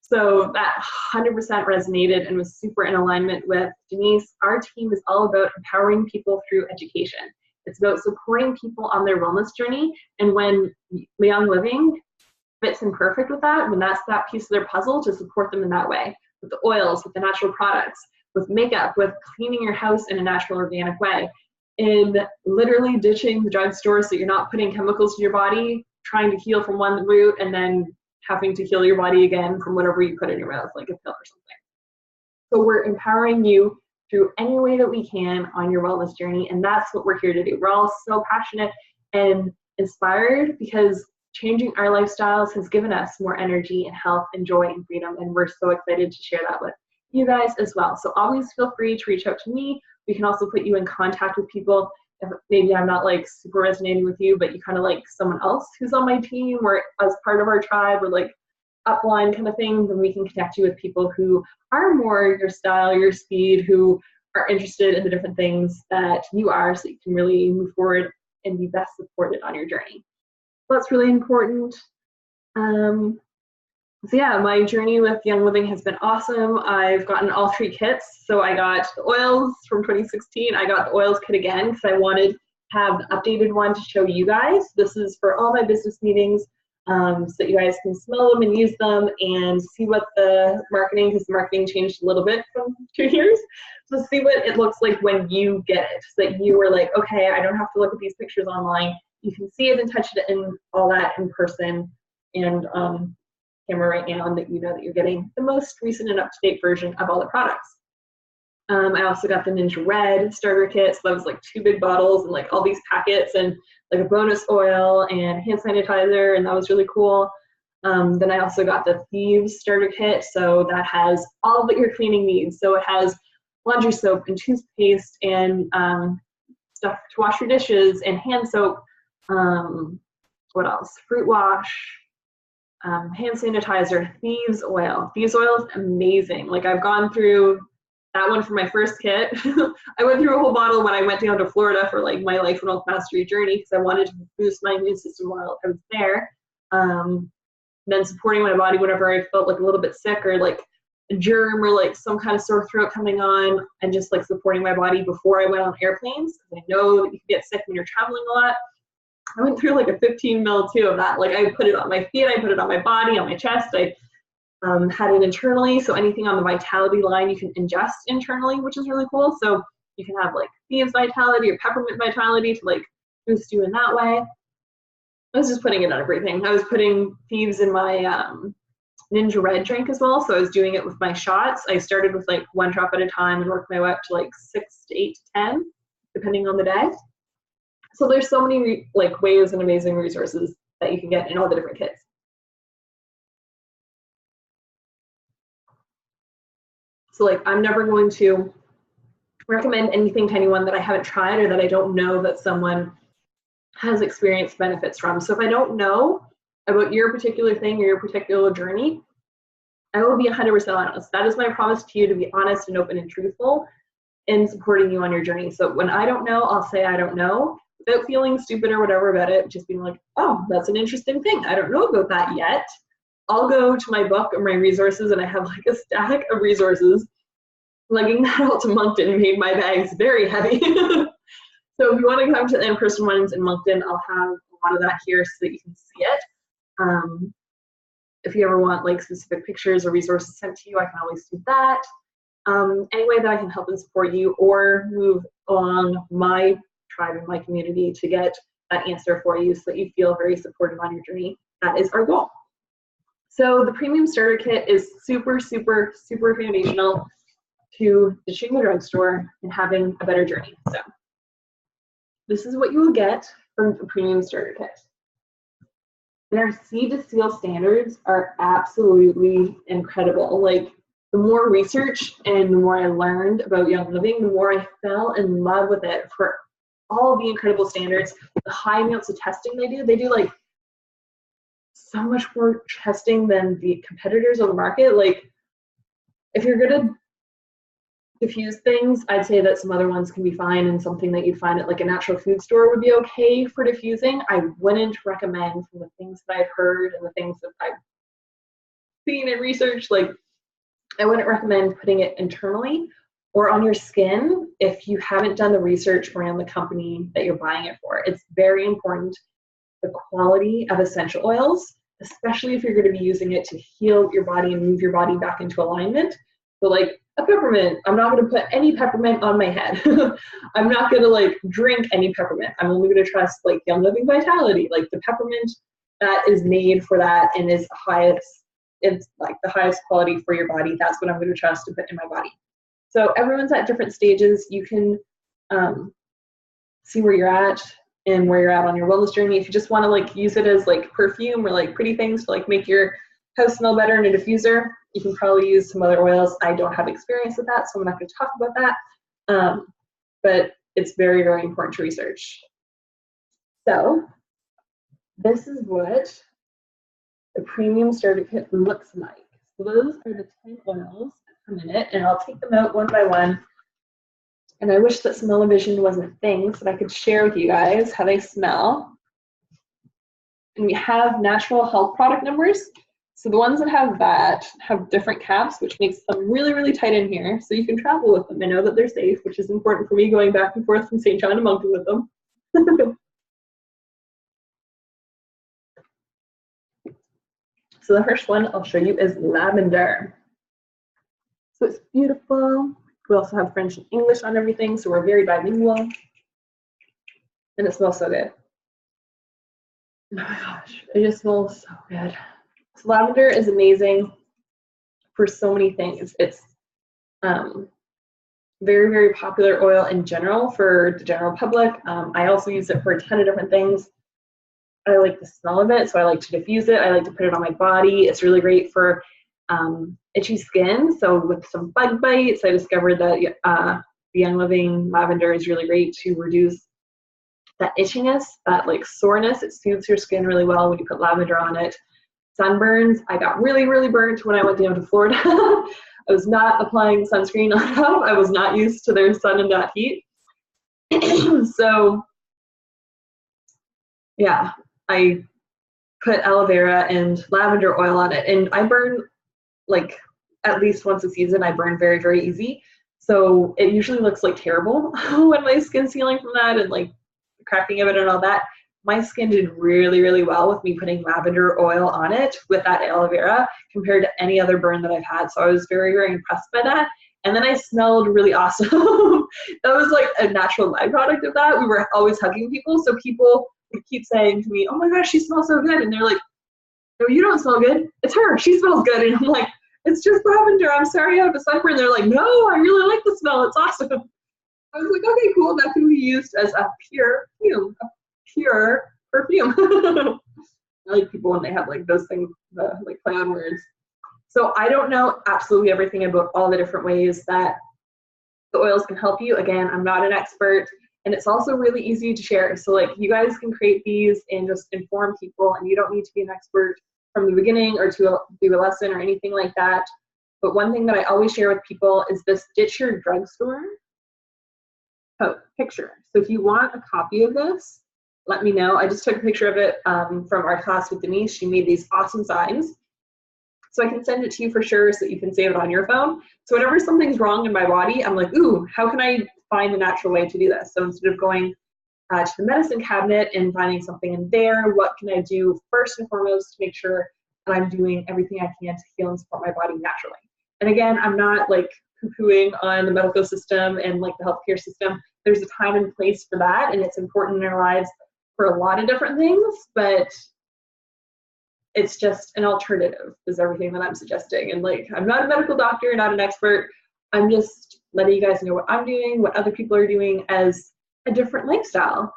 S1: So that 100% resonated and was super in alignment with Denise. Our team is all about empowering people through education. It's about supporting people on their wellness journey. And when Young Living fits in perfect with that, when that's that piece of their puzzle, to support them in that way, with the oils, with the natural products, with makeup, with cleaning your house in a natural, organic way, in literally ditching the drugstore so you're not putting chemicals to your body, trying to heal from one root and then having to heal your body again from whatever you put in your mouth, like a pill or something. So we're empowering you through any way that we can on your wellness journey. And that's what we're here to do. We're all so passionate and inspired because changing our lifestyles has given us more energy and health and joy and freedom. And we're so excited to share that with you guys as well. So always feel free to reach out to me. We can also put you in contact with people. If maybe I'm not like super resonating with you, but you kind of like someone else who's on my team or as part of our tribe or like upline kind of thing, then we can connect you with people who are more your style, your speed, who are interested in the different things that you are, so you can really move forward and be best supported on your journey. So that's really important. So yeah, my journey with Young Living has been awesome. I've gotten all 3 kits. So I got the oils from 2016. I got the oils kit again because I wanted to have the updated one to show you guys. This is for all my business meetings, so that you guys can smell them and use them and see what the marketing, because the marketing changed a little bit from 2 years. So see what it looks like when you get it, so that you were like, okay, I don't have to look at these pictures online. You can see it and touch it and all that in person and camera right now, and that you know that you're getting the most recent and up-to-date version of all the products. I also got the NingXia Red starter kit, so that was like 2 big bottles and like all these packets and like a bonus oil and hand sanitizer, and that was really cool. Then I also got the Thieves starter kit, so that has all of your cleaning needs. So it has laundry soap and toothpaste and stuff to wash your dishes and hand soap. What else? Fruit wash, hand sanitizer, Thieves oil. Thieves oil is amazing. Like I've gone through that one for my first kit. I went through a whole bottle when I went down to Florida for like my life and health mastery journey because I wanted to boost my immune system while I was there. Then supporting my body whenever I felt like a little bit sick or like a germ or like some kind of sore throat coming on, and just like supporting my body before I went on airplanes, because I know that you can get sick when you're traveling a lot. I went through like a 15 ml too of that. Like I put it on my feet, I put it on my body, on my chest. I had it internally, so anything on the vitality line you can ingest internally, which is really cool. So you can have like Thieves vitality or peppermint vitality to like boost you in that way. I was just putting it on everything. I was putting Thieves in my NingXia Red drink as well, so I was doing it with my shots. I started with like 1 drop at a time and worked my way up to like 6 to 8 to 10, depending on the day. So there's so many like ways and amazing resources that you can get in all the different kits. So like I'm never going to recommend anything to anyone that I haven't tried or that I don't know that someone has experienced benefits from. So if I don't know about your particular thing or your particular journey, I will be 100% honest. That is my promise to you, to be honest and open and truthful in supporting you on your journey. So when I don't know, I'll say I don't know without feeling stupid or whatever about it, just being like, oh, that's an interesting thing. I don't know about that yet. I'll go to my book or my resources, and I have like a stack of resources. Lugging that out to Moncton made my bags very heavy. So if you want to come to the in-person ones in Moncton, I'll have a lot of that here so that you can see it. If you ever want like specific pictures or resources sent to you, I can always do that. Any way that I can help and support you or move along my tribe and my community to get that answer for you so that you feel very supported on your journey, that is our goal. So the premium starter kit is super, super, super foundational to ditching the drugstore and having a better journey. So this is what you will get from the premium starter kit. And our seed to seal standards are absolutely incredible. Like the more research and the more I learned about Young Living, the more I fell in love with it for all the incredible standards, the high amounts of testing they do like so much more testing than the competitors on the market. Like if you're gonna diffuse things, I'd say that some other ones can be fine, and something that you'd find at like a natural food store would be okay for diffusing. I wouldn't recommend, from the things that I've heard and the things that I've seen and researched, like I wouldn't recommend putting it internally or on your skin if you haven't done the research around the company that you're buying it for. It's very important, the quality of essential oils, especially if you're going to be using it to heal your body and move your body back into alignment. So like a peppermint, I'm not going to put any peppermint on my head. I'm not going to like drink any peppermint. I'm only going to trust like Young Living Vitality, like the peppermint that is made for that and is highest, it's like the highest quality for your body. That's what I'm going to trust to put in my body. So everyone's at different stages. You can see where you're at and where you're at on your wellness journey. If you just want to like use it as like perfume or like pretty things to like make your house smell better in a diffuser, you can probably use some other oils. I don't have experience with that, so I'm not going to talk about that. But it's very, very important to research. So this is what the premium starter kit looks like. So those are the 10 oils per minute, and I'll take them out one by one. And I wish that smell-o-vision wasn't a thing so that I could share with you guys how they smell. And we have natural health product numbers. So the ones that have different caps, which makes them really, really tight in here, so you can travel with them and know that they're safe, which is important for me going back and forth from St. John to Moncton with them. So the first one I'll show you is lavender. So it's beautiful. We also have French and English on everything, so we're very bilingual. And it smells so good. Oh my gosh, it just smells so good. So lavender is amazing for so many things. It's very, very popular oil in general for the general public. I also use it for a ton of different things. I like the smell of it, so I like to diffuse it. I like to put it on my body. It's really great for itchy skin. So with some bug bites, I discovered that the Young Living lavender is really great to reduce that itchiness, that like soreness. It soothes your skin really well when you put lavender on it. Sunburns, I got really, really burnt when I went down to Florida. I was not applying sunscreen enough. I was not used to their sun and that heat. So yeah, I put aloe vera and lavender oil on it, and I burn like at least once a season. I burn very, very easy. So it usually looks like terrible when my skin's healing from that and like cracking of it and all that. My skin did really, really well with me putting lavender oil on it with that aloe vera compared to any other burn that I've had. So I was very, very impressed by that. And then I smelled really awesome. That was like a natural byproduct of that. We were always hugging people. So people would keep saying to me, oh my gosh, she smells so good. And they're like, no, you don't smell good. It's her. She smells good. And I'm like, it's just lavender. I'm sorry I have a sunburn. They're like, no, I really like the smell. It's awesome. I was like, okay, cool. That can be used as a pure perfume. I like people when they have like those things, like play on words. So I don't know absolutely everything about all the different ways that the oils can help you. Again, I'm not an expert, and it's also really easy to share. So like you guys can create these and just inform people, and you don't need to be an expert from the beginning or to do a lesson or anything like that. But one thing that I always share with people is this ditch your drugstore picture. So if you want a copy of this, let me know. I just took a picture of it from our class with Denise. She made these awesome signs. So I can send it to you for sure so that you can save it on your phone. So whenever something's wrong in my body, I'm like, ooh, how can I find the natural way to do this? So instead of going to the medicine cabinet and finding something in there, what can I do first and foremost to make sure that I'm doing everything I can to heal and support my body naturally? And again, I'm not like poo-pooing on the medical system and like the healthcare system. There's a time and place for that, and it's important in our lives for a lot of different things, but it's just an alternative is everything that I'm suggesting. And like, I'm not a medical doctor, not an expert. I'm just letting you guys know what I'm doing, what other people are doing as a different lifestyle.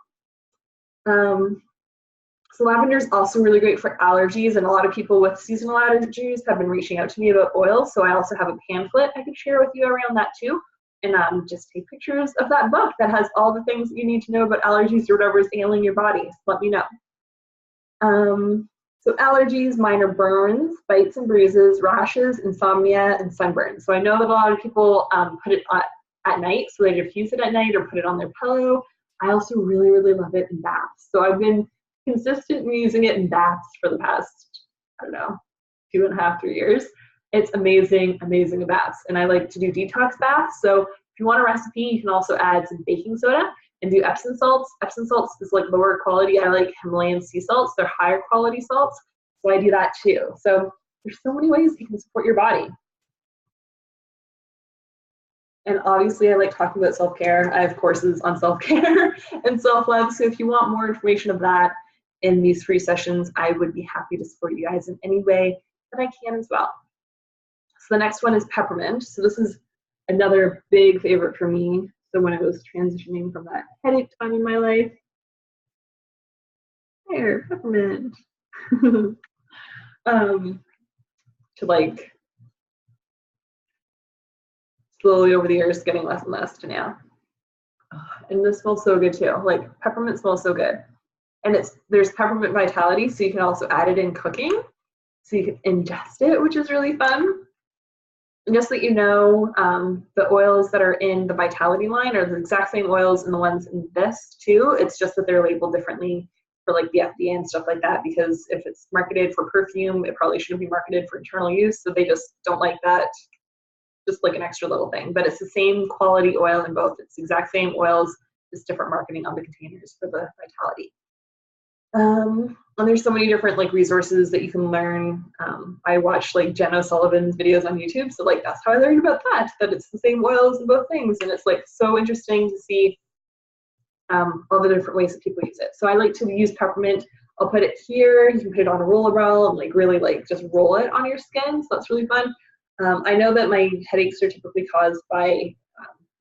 S1: So lavender is also really great for allergies, and a lot of people with seasonal allergies have been reaching out to me about oils. So I also have a pamphlet I could share with you around that too. And just take pictures of that book that has all the things that you need to know about allergies or whatever is ailing your body. So let me know. So allergies, minor burns, bites and bruises, rashes, insomnia, and sunburn. So I know that a lot of people put it on at night, so they diffuse it at night or put it on their pillow. I also really, really love it in baths. So I've been consistently using it in baths for the past, I don't know, 2.5, 3 years. It's amazing, amazing in baths. And I like to do detox baths. So if you want a recipe, you can also add some baking soda and do Epsom salts. Epsom salts is like lower quality. I like Himalayan sea salts. They're higher quality salts. So I do that too. So there's so many ways you can support your body. And obviously I like talking about self-care. I have courses on self-care and self-love. So if you want more information of that in these free sessions, I would be happy to support you guys in any way that I can as well. So the next one is peppermint. So this is Another big favorite for me, so when I was transitioning from that headache time in my life, there, peppermint. To like slowly over the years getting less and less to now. And this smells so good too. Like peppermint smells so good. And there's peppermint vitality, so you can also add it in cooking. So you can ingest it, which is really fun. And just so that you know, the oils that are in the vitality line are the exact same oils in the ones in this too. It's just that they're labeled differently for like the FDA and stuff like that, because if it's marketed for perfume, it probably shouldn't be marketed for internal use. So they just don't like that, just like an extra little thing. But it's the same quality oil in both. It's the exact same oils, just different marketing on the containers for the vitality. And there's so many different like resources that you can learn. I watched like Jen O'Sullivan's videos on YouTube, so like that's how I learned about that it's the same oils in both things, and it's like so interesting to see all the different ways that people use it. So I like to use peppermint. I'll put it here. You can put it on a roller ball and like really like just roll it on your skin. So that's really fun. I know that my headaches are typically caused by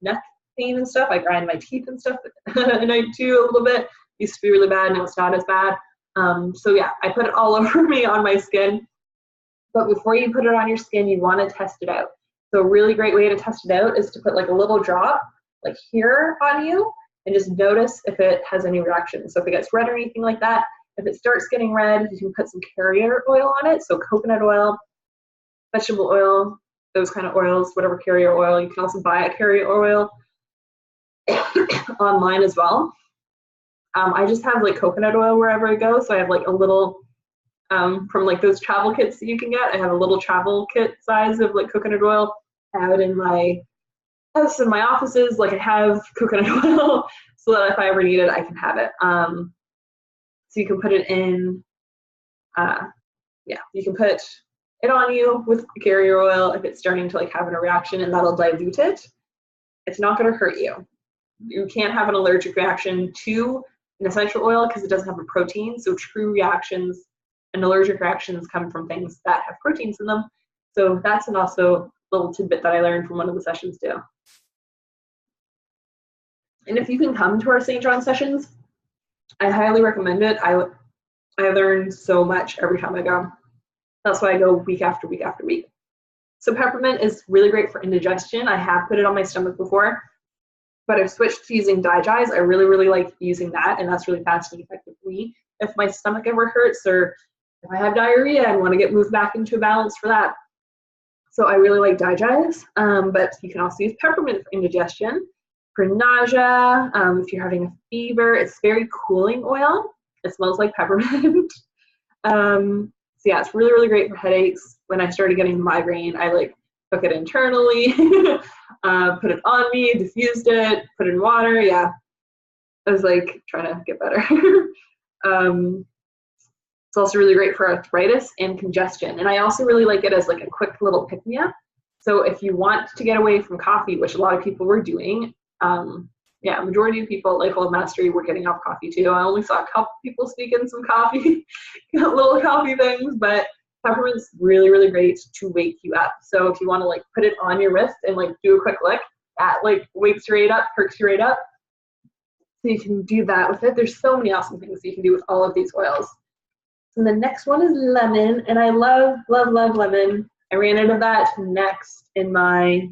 S1: neck pain and stuff. I grind my teeth and stuff at night too a little bit. Used to be really bad, now it's not as bad. So yeah, I put it all over me on my skin. But before you put it on your skin, you want to test it out. So a really great way to test it out is to put like a little drop like here on you and just notice if it has any reaction. So if it gets red or anything like that, if it starts getting red, you can put some carrier oil on it. So coconut oil, vegetable oil, those kind of oils, whatever carrier oil. You can also buy a carrier oil online as well. I just have like coconut oil wherever I go. So I have like a little, from like those travel kits that you can get, I have a little travel kit size of like coconut oil. I have it in my house, in my offices, like I have coconut oil so that if I ever need it, I can have it. So you can put it in, you can put it on you with carrier oil if it's starting to like have a reaction, and that'll dilute it. It's not gonna hurt you. You can't have an allergic reaction to an essential oil because it doesn't have a protein. So true reactions and allergic reactions come from things that have proteins in them. So that's an also little tidbit that I learned from one of the sessions too. And if you can come to our St. John sessions, I highly recommend it. I learn so much every time I go. That's why I go week after week after week. So peppermint is really great for indigestion. I have put it on my stomach before, but I've switched to using Digest. I really, really like using that, and that's really fast and effective for me. If my stomach ever hurts or if I have diarrhea and want to get moved back into a balance for that. So I really like Digest, but you can also use peppermint for indigestion. For nausea, if you're having a fever, it's very cooling oil. It smells like peppermint. So yeah, it's really, really great for headaches. When I started getting migraine, I like took it internally, put it on me, diffused it, put it in water. Yeah, I was like trying to get better. It's also really great for arthritis and congestion. And I also really like it as like a quick little pick-me-up. So if you want to get away from coffee, which a lot of people were doing, majority of people at Life Hold Mastery were getting off coffee too. I only saw a couple people sneaking some coffee, little coffee things, but peppermint's really, really great to wake you up. So if you want to like put it on your wrist and like do a quick lick, that like wakes you right up, perks you right up. So you can do that with it. There's so many awesome things you can do with all of these oils. So the next one is lemon, and I love, love, love lemon. I ran into that next in my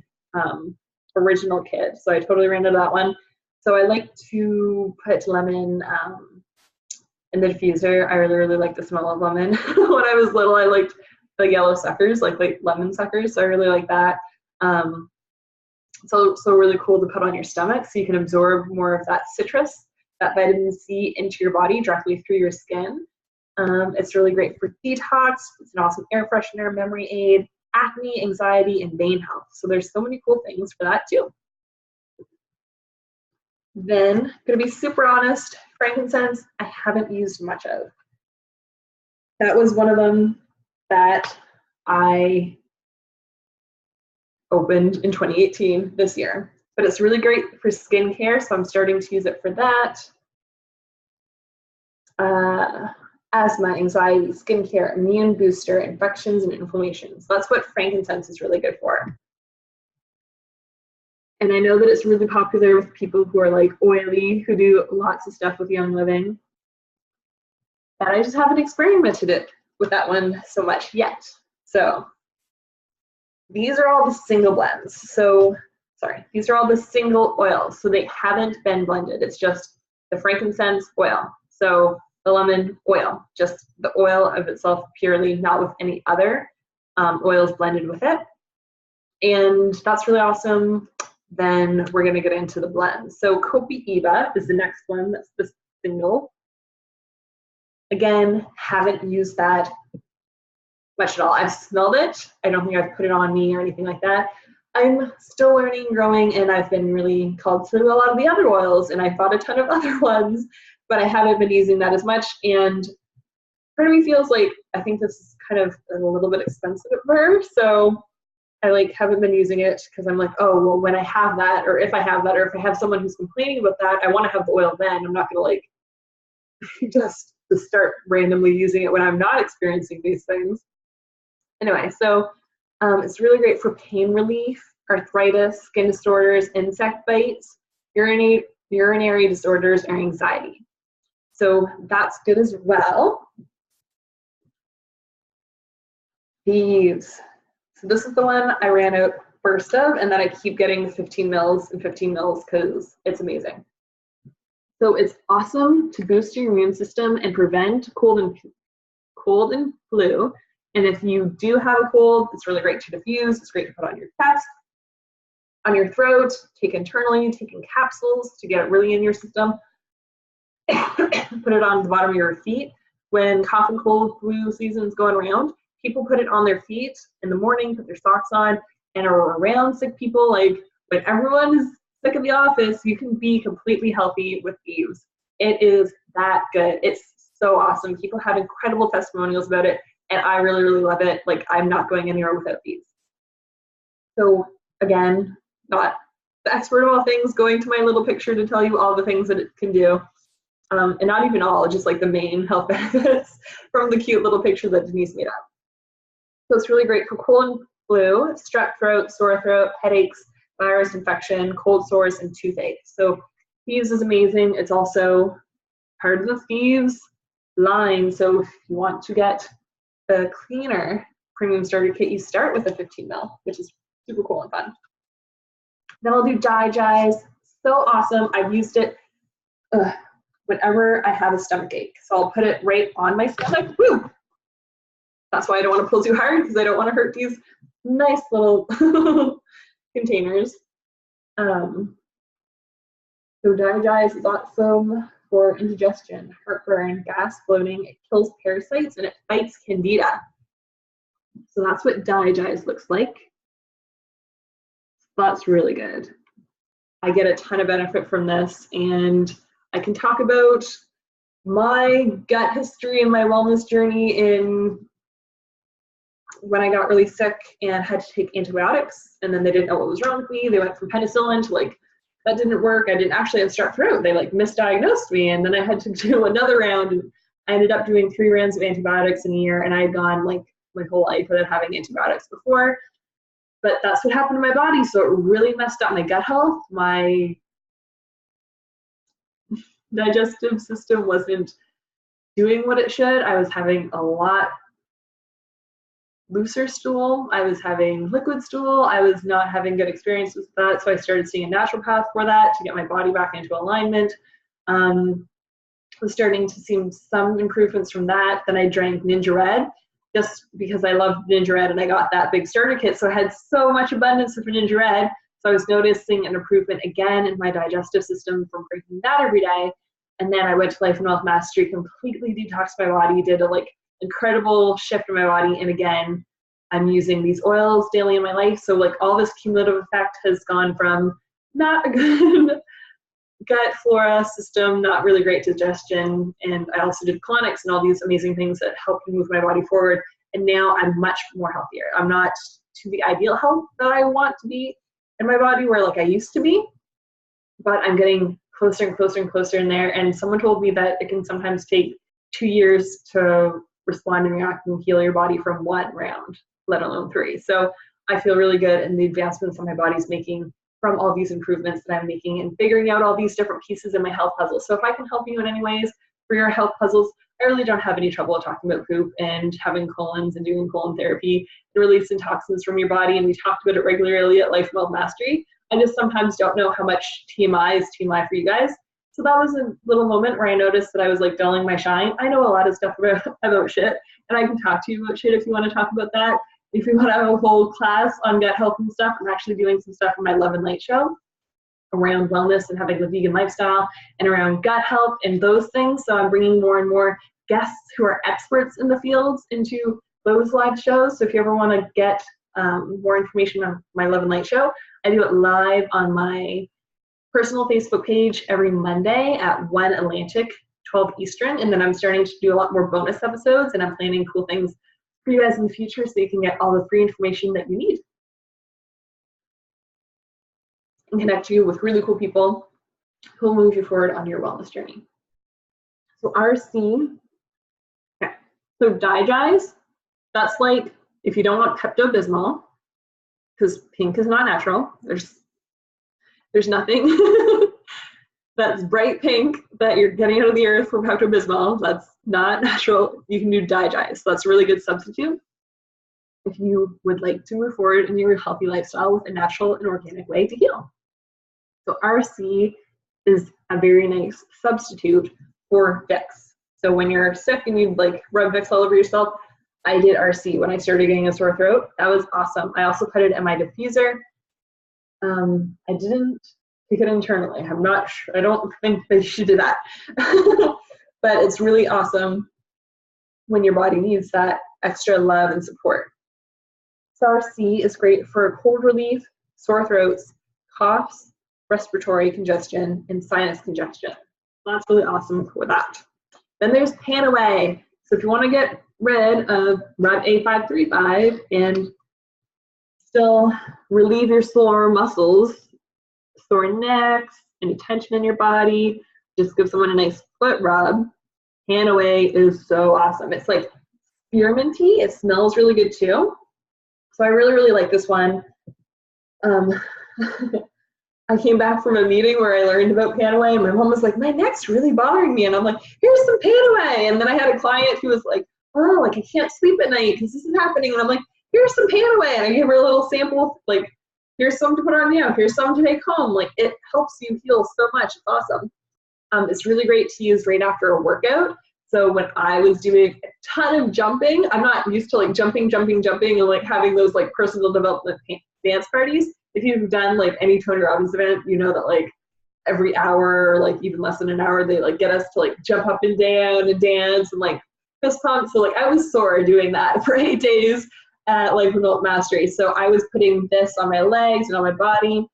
S1: original kit, so I totally ran into that one. So I like to put lemon in the diffuser. I really, really like the smell of lemon. When I was little, I liked the yellow suckers, like lemon suckers, so I really like that. So really cool to put on your stomach so you can absorb more of that citrus, that vitamin C into your body directly through your skin. It's really great for detox. It's an awesome air freshener, memory aid, acne, anxiety, and vein health. So there's so many cool things for that too. Then, gonna be super honest, frankincense, I haven't used much of. That was one of them that I opened in 2018 this year. But it's really great for skincare, so I'm starting to use it for that. Asthma, anxiety, skincare, immune booster, infections, and inflammation. So that's what frankincense is really good for. And I know that it's really popular with people who are like oily, who do lots of stuff with Young Living. But I just haven't experimented it with that one so much yet. So these are all the single blends. So, sorry, these are all the single oils. So they haven't been blended. It's just the frankincense oil. So the lemon oil, just the oil of itself purely, not with any other oils blended with it. And that's really awesome. Then we're gonna get into the blend. So Kopi Eva is the next one, that's the single. Again, haven't used that much at all. I've smelled it. I don't think I've put it on me or anything like that. I'm still learning, growing, and I've been really called to a lot of the other oils, and I've bought a ton of other ones, but I haven't been using that as much. And part of me feels like I think this is kind of a little bit expensive at first, so I like haven't been using it because I'm like, oh, well, when I have that, or if I have that, or if I have someone who's complaining about that, I want to have the oil then. I'm not gonna like just start randomly using it when I'm not experiencing these things. Anyway, so it's really great for pain relief, arthritis, skin disorders, insect bites, urinary disorders, or anxiety. So that's good as well. These. So this is the one I ran out first of, and then I keep getting the 15 mils and 15 mils because it's amazing. So it's awesome to boost your immune system and prevent cold and flu. And if you do have a cold, it's really great to diffuse. It's great to put on your chest, on your throat, take internally, take in capsules to get it really in your system. Put it on the bottom of your feet. When cough and cold flu season is going around, people put it on their feet in the morning, put their socks on, and are around sick people. Like when everyone is sick in the office, you can be completely healthy with these. It is that good. It's so awesome. People have incredible testimonials about it, and I really, really love it. Like I'm not going anywhere without these. So again, not the expert of all things, going to my little picture to tell you all the things that it can do. And not even all, just like the main health benefits from the cute little picture that Denise made up. So it's really great for cold and flu, strep throat, sore throat, headaches, virus infection, cold sores, and toothache. So thieves is amazing. It's also part of the thieves line. So if you want to get the cleaner premium starter kit, you start with a 15 ml, which is super cool and fun. Then I'll do Di-Jais. So awesome. I've used it whenever I have a stomach ache. So I'll put it right on my stomach. Woo! That's why I don't want to pull too hard, because I don't want to hurt these nice little containers. So Di-Jais is awesome for indigestion, heartburn, gas, bloating. It kills parasites and it fights candida. So that's what Di-Jais looks like. That's really good. I get a ton of benefit from this, and I can talk about my gut history and my wellness journey in when I got really sick and had to take antibiotics, and then they didn't know what was wrong with me. They went from penicillin to like, that didn't work. I didn't actually have strep throat. They like misdiagnosed me, and then I had to do another round, and I ended up doing 3 rounds of antibiotics in a year, and I had gone like my whole life without having antibiotics before. But that's what happened to my body, so it really messed up my gut health. My digestive system wasn't doing what it should. I was having a lot looser stool. I was having liquid stool. I was not having good experiences with that, so I started seeing a naturopath for that to get my body back into alignment. Was starting to see some improvements from that. Then I drank NingXia Red, just because I loved NingXia Red and I got that big starter kit, so I had so much abundance of NingXia Red. So I was noticing an improvement again in my digestive system from drinking that every day. And then I went to Life and Wealth Mastery, completely detoxed my body, did a like incredible shift in my body, and again, I'm using these oils daily in my life. So like all this cumulative effect has gone from not a good gut flora system, not really great digestion, and I also did colonics and all these amazing things that helped me move my body forward, and now I'm much more healthier. I'm not to the ideal health that I want to be in my body where like I used to be, but I'm getting closer and closer and closer in there. And someone told me that it can sometimes take 2 years to respond and react and heal your body from 1 round, let alone 3. So I feel really good, and the advancements that my body's making from all these improvements that I'm making and figuring out all these different pieces in my health puzzle. So if I can help you in any ways for your health puzzles, I really don't have any trouble talking about poop and having colons and doing colon therapy and releasing toxins from your body. And we talked about it regularly at Life and Wealth Mastery. I just sometimes don't know how much TMI is TMI for you guys. So that was a little moment where I noticed that I was like dulling my shine. I know a lot of stuff about shit, and I can talk to you about shit if you want to talk about that. If you want to have a whole class on gut health and stuff, I'm actually doing some stuff in my Love and Light show around wellness and having a vegan lifestyle and around gut health and those things. So I'm bringing more and more guests who are experts in the fields into those live shows. So if you ever want to get more information on my Love and Light show, I do it live on my personal Facebook page every Monday at 1 Atlantic, 12 Eastern, and then I'm starting to do a lot more bonus episodes, and I'm planning cool things for you guys in the future so you can get all the free information that you need and connect you with really cool people who will move you forward on your wellness journey. So RC, okay, so Digize, that's like if you don't want Pepto-Bismol, because pink is not natural, there's nothing that's bright pink that you're getting out of the earth for Pepto-Bismol. That's not natural. You can do Digize. So that's a really good substitute if you would like to move forward in your healthy lifestyle with a natural and organic way to heal. So RC is a very nice substitute for Vicks. So when you're sick and you like rub Vicks all over yourself, I did RC when I started getting a sore throat. That was awesome. I also put it in my diffuser. I didn't take it internally. I'm not sure. I don't think they should do that. But it's really awesome when your body needs that extra love and support. RC is great for cold relief, sore throats, coughs, respiratory congestion, and sinus congestion. That's really awesome for that. Then there's Panaway. So if you want to get rid of Reb A535 and still relieve your sore muscles, sore necks, any tension in your body, just give someone a nice foot rub. Panaway is so awesome. It's like spearminty. It smells really good too. So I really, really like this one. I came back from a meeting where I learned about Panaway, and my mom was like, my neck's really bothering me. And I'm like, here's some Panaway. And then I had a client who was like, oh, like I can't sleep at night because this is happening. And I'm like, here's some Panaway. And I gave her a little sample, like, here's some to put on you. Here's some to take home. Like, it helps you heal so much. It's awesome. It's really great to use right after a workout. So when I was doing a ton of jumping, I'm not used to like jumping and like having those like personal development dance parties. If you've done like any Tony Robbins event, you know that like every hour or like even less than an hour, they like get us to like jump up and down and dance and like fist pump. So like I was sore doing that for 8 days at Life and Wealth Mastery. So I was putting this on my legs and on my body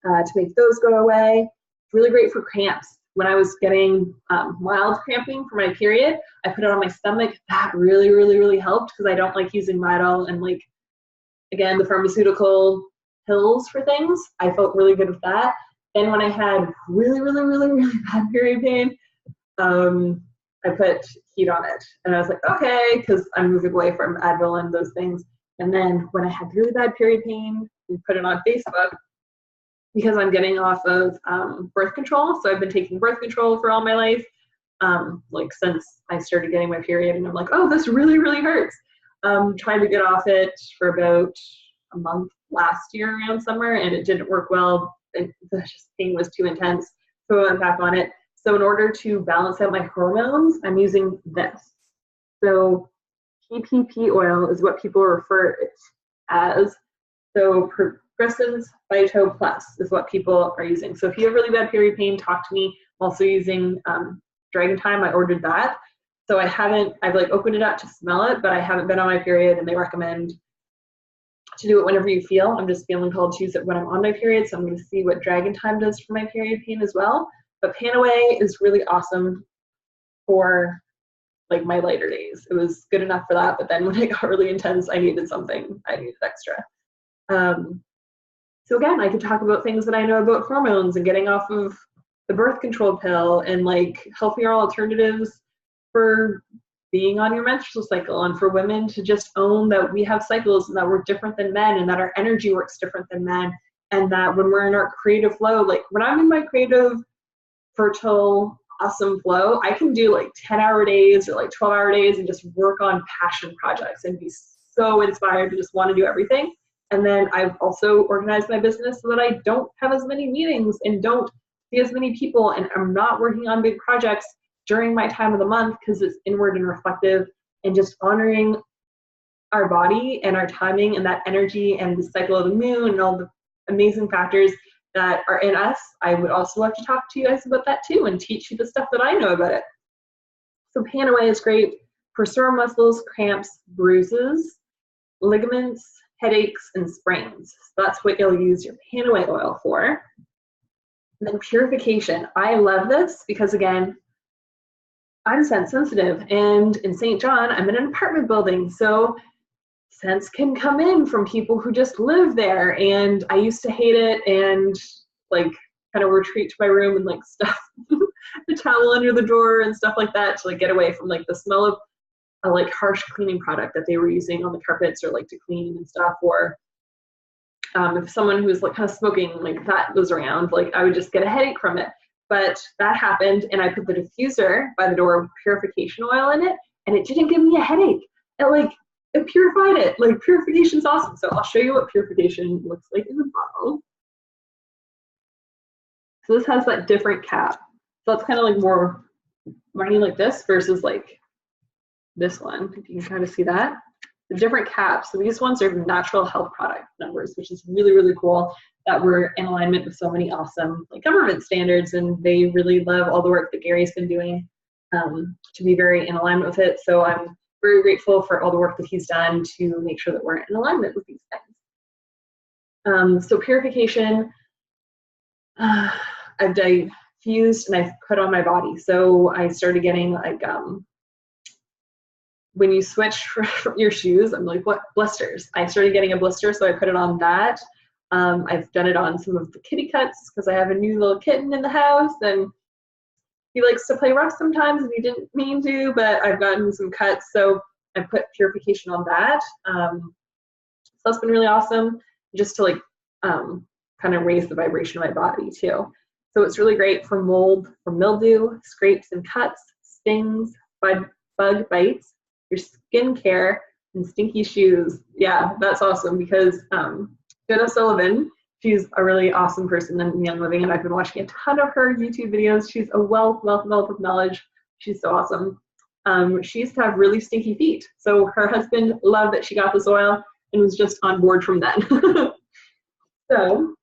S1: to make those go away. It's really great for cramps. When I was getting mild cramping for my period, I put it on my stomach. That really, really, really helped because I don't like using Midol and like, again, the pharmaceutical pills for things. I felt really good with that. And when I had really, really, really, really bad period pain, I put heat on it. And I was like, okay, because I'm moving away from Advil and those things. And then when I had really bad period pain, we put it on Facebook because I'm getting off of birth control. So I've been taking birth control for all my life, like since I started getting my period. And I'm like, oh, this really, really hurts. Tried to get off it for about a month last year around summer, and it didn't work well. The pain was too intense, so I went back on it. So in order to balance out my hormones, I'm using this. So PPP oil is what people refer it as. So Progressins Vito Plus is what people are using. So if you have really bad period pain, talk to me. I'm also using Dragon Time. I ordered that. So I've like opened it up to smell it, but I haven't been on my period, and they recommend to do it whenever you feel. I'm just feeling called to use it when I'm on my period, so I'm going to see what Dragon Time does for my period pain as well. But Panaway is really awesome for like my lighter days. It was good enough for that, but then when it got really intense, I needed something. I needed extra. So again, I could talk about things that I know about hormones and getting off of the birth control pill and like healthier alternatives for being on your menstrual cycle, and for women to just own that we have cycles and that we're different than men and that our energy works different than men, and that when we're in our creative flow, like when I'm in my creative, fertile, awesome flow, I can do like 10-hour days or like 12-hour days and just work on passion projects and be so inspired to just want to do everything. And then I've also organized my business so that I don't have as many meetings and don't see as many people, and I'm not working on big projects during my time of the month because it's inward and reflective and just honoring our body and our timing and that energy and the cycle of the moon and all the amazing factors that are in us. I would also love to talk to you guys about that too and teach you the stuff that I know about it. So Panaway is great for sore muscles, cramps, bruises, ligaments, headaches, and sprains. So that's what you'll use your Panaway oil for. And then purification. I love this because, again, I'm scent sensitive, and in St. John, I'm in an apartment building, so scents can come in from people who just live there, and I used to hate it and like kind of retreat to my room and like stuff the towel under the drawer and stuff like that to like get away from like the smell of a like harsh cleaning product that they were using on the carpets or like to clean and stuff. Or if someone who was like kind of smoking like that was around, like I would just get a headache from it. But that happened, and I put the diffuser by the door with purification oil in it, and it didn't give me a headache. It purified it. Like, purification's awesome. So I'll show you what purification looks like in the bottle. So this has that different cap. So it's kind of like more running like this versus like this one, if you can kind of see that. The different caps. So these ones are natural health product numbers, which is really, really cool that we're in alignment with so many awesome like government standards, and they really love all the work that Gary's been doing to be very in alignment with it. So I'm very grateful for all the work that he's done to make sure that we're in alignment with these things. So purification, I've diffused and I've put on my body. So I started getting like, when you switch from your shoes, I'm like, what, blisters? I started getting a blister, so I put it on that. I've done it on some of the kitty cuts because I have a new little kitten in the house, and he likes to play rough sometimes, and he didn't mean to, but I've gotten some cuts, so I put purification on that. So that's been really awesome, just to like kind of raise the vibration of my body too. So it's really great for mold, for mildew, scrapes and cuts, stings, bug bites, your skin care, and stinky shoes. Yeah, that's awesome because Jenna Sullivan, she's a really awesome person in Young Living, and I've been watching a ton of her YouTube videos. She's a wealth of knowledge. She's so awesome. She used to have really stinky feet, so her husband loved that she got this oil and was just on board from then. So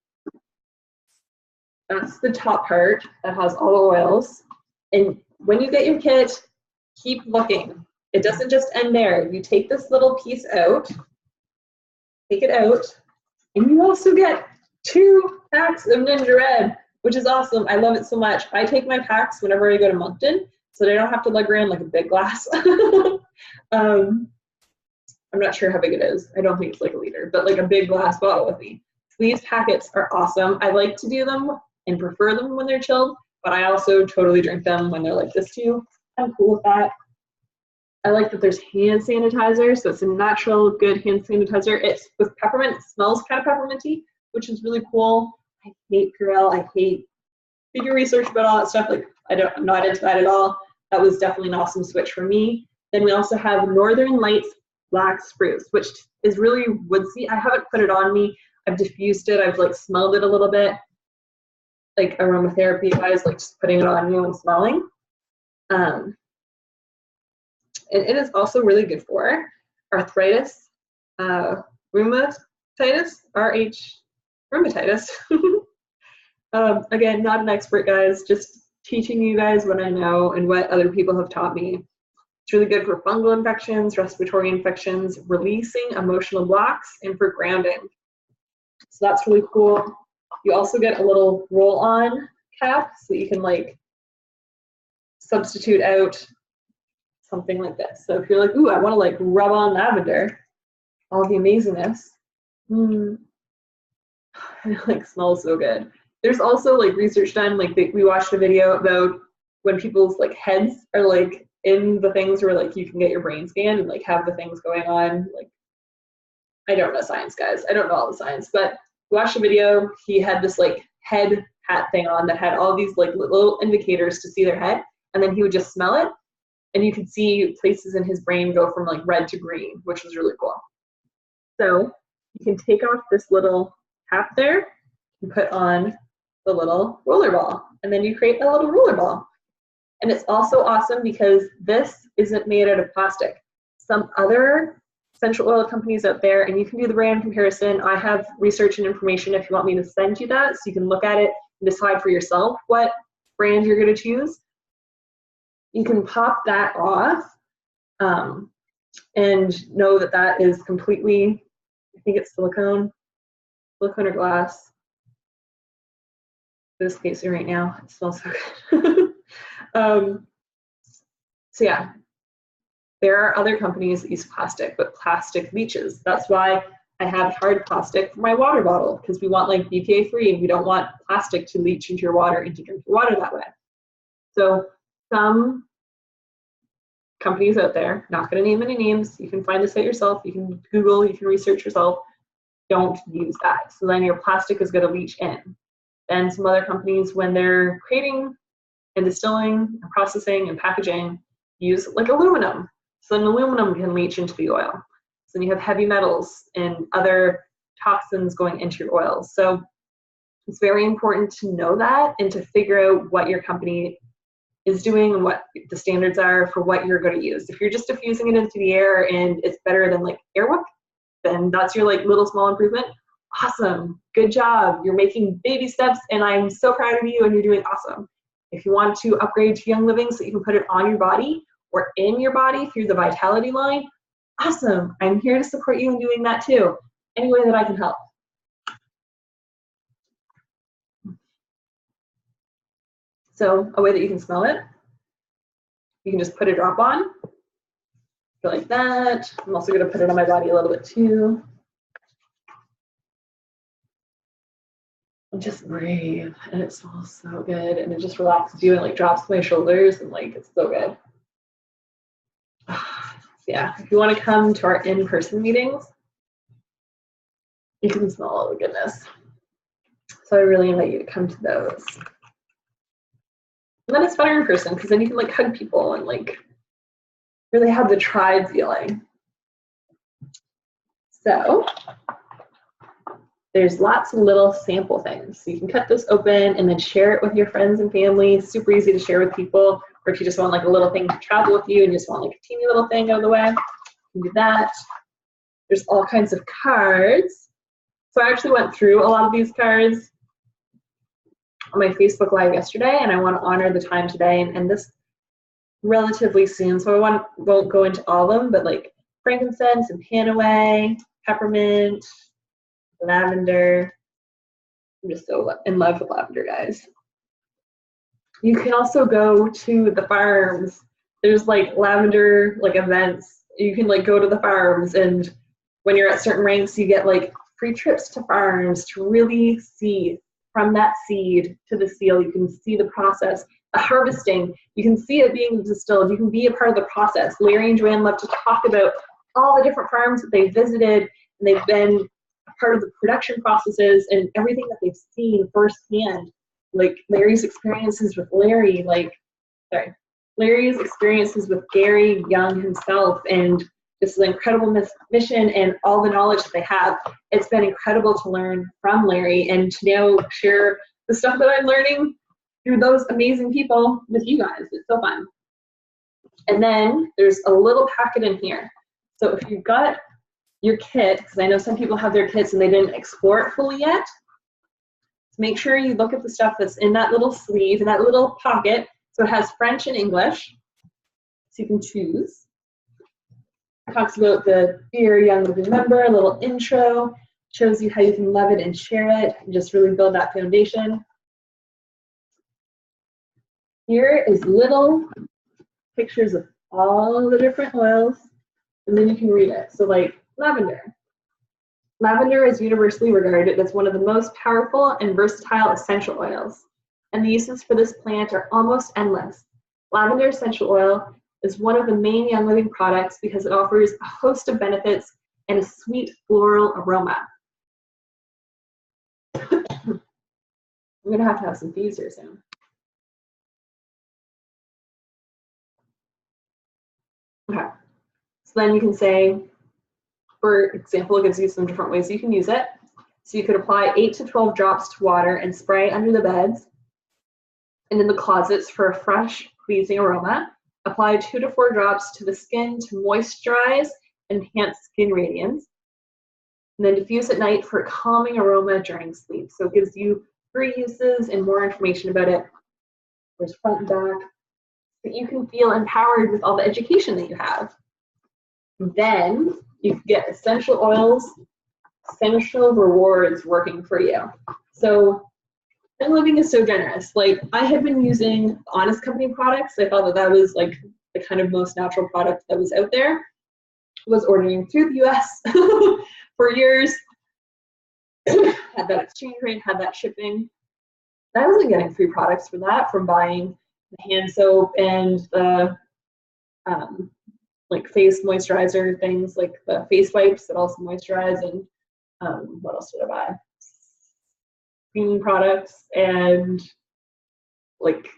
S1: that's the top part that has all the oils. And when you get your kit, keep looking. It doesn't just end there. You take this little piece out, take it out, and you also get 2 packs of NingXia Red, which is awesome. I love it so much. I take my packs whenever I go to Moncton, so they don't have to lug around like a big glass. I'm not sure how big it is. I don't think it's like a liter, but like a big glass bottle with me. So these packets are awesome. I like to do them and prefer them when they're chilled, but I also totally drink them when they're like this too. I'm cool with that. I like that there's hand sanitizer, so it's a natural, good hand sanitizer. It's with peppermint. It smells kind of pepperminty, which is really cool. I hate Purell. I hate, did your research about all that stuff. Like, I'm not into that at all. That was definitely an awesome switch for me. Then we also have Northern Lights Black Spruce, which is really woodsy. I haven't put it on me. I've diffused it. I've like smelled it a little bit. Like aromatherapy guys, like just putting it on you and smelling. And it is also really good for arthritis, rheumatitis, rheumatitis. Again, not an expert, guys, just teaching you guys what I know and what other people have taught me. It's really good for fungal infections, respiratory infections, releasing emotional blocks, and for grounding. So that's really cool. You also get a little roll-on cap so you can like substitute out something like this. So if you're like, ooh, I want to like rub on lavender, all the amazingness. It like smells so good. There's also like research done, like we watched a video about when people's like heads are like in the things where like you can get your brain scanned and like have the things going on. Like, I don't know science, guys. I don't know all the science, but watched a video, he had this like head hat thing on that had all these like little indicators to see their head, and then he would just smell it, and you could see places in his brain go from like red to green, which was really cool. So you can take off this little cap there and put on the little roller ball, and then you create a little roller ball. And it's also awesome because this isn't made out of plastic. Some other essential oil companies out there, and you can do the brand comparison. I have research and information if you want me to send you that, so you can look at it and decide for yourself what brand you're going to choose. You can pop that off and know that that is completely, I think it's silicone or glass. This case right now, it smells so good. So yeah, there are other companies that use plastic, but plastic leaches. That's why I have hard plastic for my water bottle, because we want like BPA free, and we don't want plastic to leach into your water and to drink your water that way. So some companies out there, not going to name any names, you can find this out yourself, you can Google, you can research yourself, don't use that. So then your plastic is going to leach in. And some other companies, when they're creating and distilling and processing and packaging, use like aluminum. So then aluminum can leach into the oil. So then you have heavy metals and other toxins going into your oils. So it's very important to know that and to figure out what your company is doing and what the standards are for what you're going to use. If you're just diffusing it into the air and it's better than like Airwick, then that's your like little small improvement. Awesome, good job. You're making baby steps, and I'm so proud of you, and you're doing awesome. If you want to upgrade to Young Living so you can put it on your body or in your body through the Vitality line, awesome. I'm here to support you in doing that too, any way that I can help. So a way that you can smell it, you can just put a drop on, go like that. I'm also going to put it on my body a little bit too. And just breathe, and it smells so good, and it just relaxes you and like drops my shoulders, and like it's so good. Yeah, if you want to come to our in-person meetings, you can smell all the goodness. So I really invite you to come to those. And then it's better in person because then you can like hug people and like really have the tribe feeling. So there's lots of little sample things. So you can cut this open and then share it with your friends and family. Super easy to share with people. Or if you just want like a little thing to travel with you and just want like a teeny little thing out of the way, you can do that. There's all kinds of cards. So I actually went through a lot of these cards on my Facebook Live yesterday, and I want to honor the time today and end this relatively soon. So I won't go into all of them, but like frankincense and panaway, peppermint, lavender. I'm just so in love with lavender, guys. You can also go to the farms. There's like lavender like events. You can like go to the farms, and when you're at certain ranks, you get like free trips to farms to really see from that seed to the seal. You can see the process, the harvesting. You can see it being distilled. You can be a part of the process. Larry and Joanne love to talk about all the different farms that they visited, and they've been part of the production processes and everything that they've seen firsthand. Like Larry's experiences with Larry's experiences with Gary Young himself, and just an incredible mission and all the knowledge that they have. It's been incredible to learn from Larry and to now share the stuff that I'm learning through those amazing people with you guys. It's so fun. And then there's a little packet in here. So if you've got your kit, because I know some people have their kits and they didn't explore it fully yet, so make sure you look at the stuff that's in that little sleeve, in that little pocket. So it has French and English, so you can choose. It talks about the Dear Young Living Member, a little intro, shows you how you can love it and share it, and just really build that foundation. Here is little pictures of all the different oils, and then you can read it. So like lavender. Lavender is universally regarded as one of the most powerful and versatile essential oils, and the uses for this plant are almost endless. Lavender essential oil is one of the main Young Living products because it offers a host of benefits and a sweet floral aroma. I'm gonna have to have some fees here soon. Okay, so then you can say, for example, it gives you some different ways you can use it. So you could apply 8 to 12 drops to water and spray under the beds and in the closets for a fresh, pleasing aroma. Apply 2 to 4 drops to the skin to moisturize and enhance skin radiance. And then diffuse at night for a calming aroma during sleep. So it gives you 3 uses and more information about it. There's front and back, so you can feel empowered with all the education that you have. Then you get essential oils, essential rewards working for you. So Living is so generous. Like, I had been using Honest Company products. I thought that that was like the kind of most natural product that was out there. Was ordering through the US for years. Had that exchange rate, had that shipping. I wasn't getting free products for that from buying the hand soap and the like face moisturizer things, like the face wipes that also moisturize, and what else did I buy? Cleaning products and like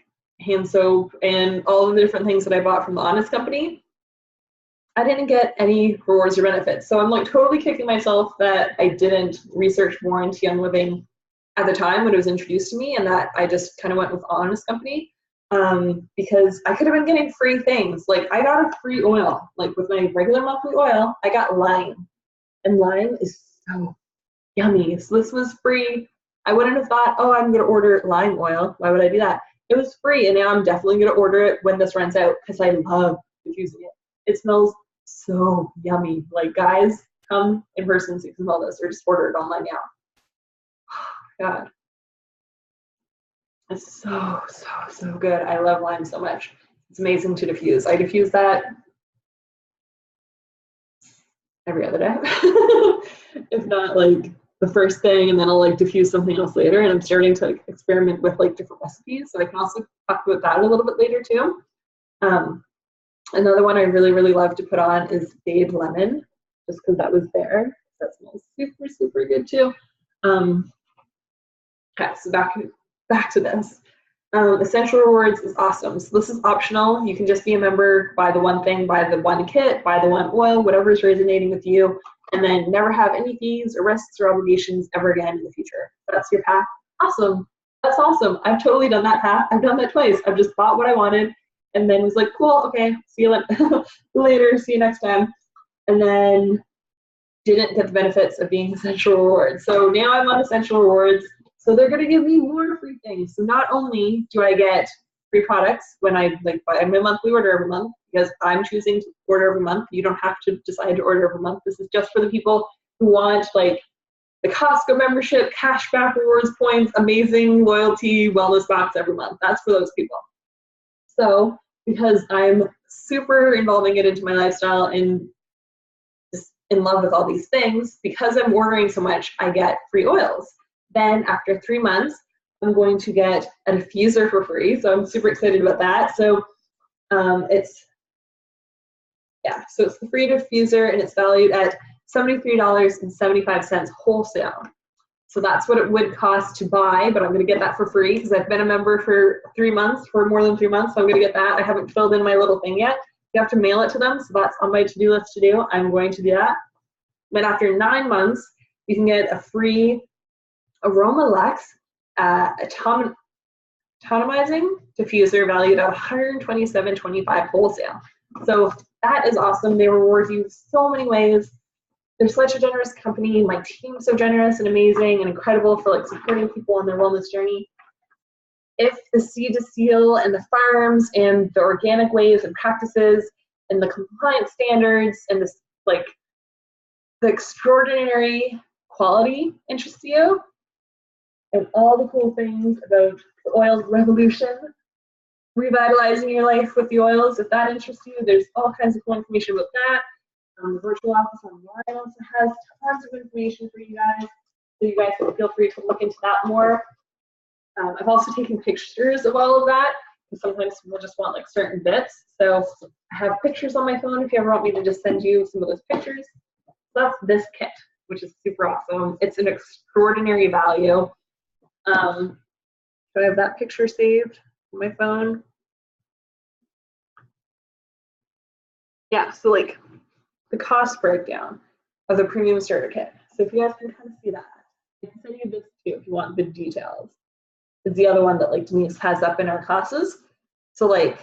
S1: hand soap and all of the different things that I bought from the Honest Company. I didn't get any rewards or benefits. So I'm like totally kicking myself that I didn't research more into Young Living at the time when it was introduced to me, and that I just kind of went with Honest Company because I could have been getting free things. Like, I got a free oil, like with my regular monthly oil, I got lime, and lime is so yummy. So this was free. I wouldn't have thought, oh, I'm gonna order lime oil. Why would I do that? It was free, and now I'm definitely gonna order it when this runs out because I love diffusing it. It smells so yummy. Like, guys, come in person so you can smell this, or just order it online now. God, it's so, so, so good. I love lime so much. It's amazing to diffuse. I diffuse that every other day, if not like the first thing, and then I'll like diffuse something else later. And I'm starting to like experiment with like different recipes, so I can also talk about that a little bit later too. Another one I really, really love to put on is Babe Lemon, just because that was there. That smells super, super good too. Okay, so back to this. Essential Rewards is awesome. So this is optional. You can just be a member, buy the one thing, buy the one kit, buy the one oil, whatever is resonating with you, and then never have any fees or risks or obligations ever again in the future. That's your path. Awesome. That's awesome. I've totally done that path. I've done that twice. I've just bought what I wanted and then was like, cool, okay, see you later, see you next time. And then didn't get the benefits of being Essential Rewards. So now I'm on Essential Rewards. So they're gonna give me more free things. So not only do I get free products when I like buy my monthly order every month, because I'm choosing to order every month. You don't have to decide to order every month. This is just for the people who want like the Costco membership, cashback, rewards points, amazing loyalty, wellness box every month. That's for those people. So because I'm super involving it into my lifestyle and just in love with all these things, because I'm ordering so much, I get free oils. Then after 3 months, I'm going to get a diffuser for free. So I'm super excited about that. So it's the free diffuser, and it's valued at $73.75 wholesale. So that's what it would cost to buy, but I'm going to get that for free because I've been a member for 3 months, for more than 3 months. So I'm going to get that. I haven't filled in my little thing yet. You have to mail it to them. So that's on my to-do list to do. I'm going to do that. But after 9 months, you can get a free Aroma atomizing diffuser valued at $127.25 wholesale. So that is awesome. They reward you so many ways. They're such a generous company. My team's so generous and amazing and incredible for like supporting people on their wellness journey. If the seed to seal and the farms and the organic ways and practices and the compliance standards and this like the extraordinary quality interests you, and all the cool things about the oils revolution, revitalizing your life with the oils, if that interests you, there's all kinds of cool information about that. The virtual office online also has tons of information for you guys, so you guys can feel free to look into that more. I've also taken pictures of all of that, because sometimes people just want like certain bits. So I have pictures on my phone if you ever want me to just send you some of those pictures. So that's this kit, which is super awesome. It's an extraordinary value. Do I have that picture saved on my phone? Yeah, so like the cost breakdown of the premium starter kit. So if you guys can kind of see that, I can send you this too if you want the details. It's the other one that like Denise has up in our classes. So like,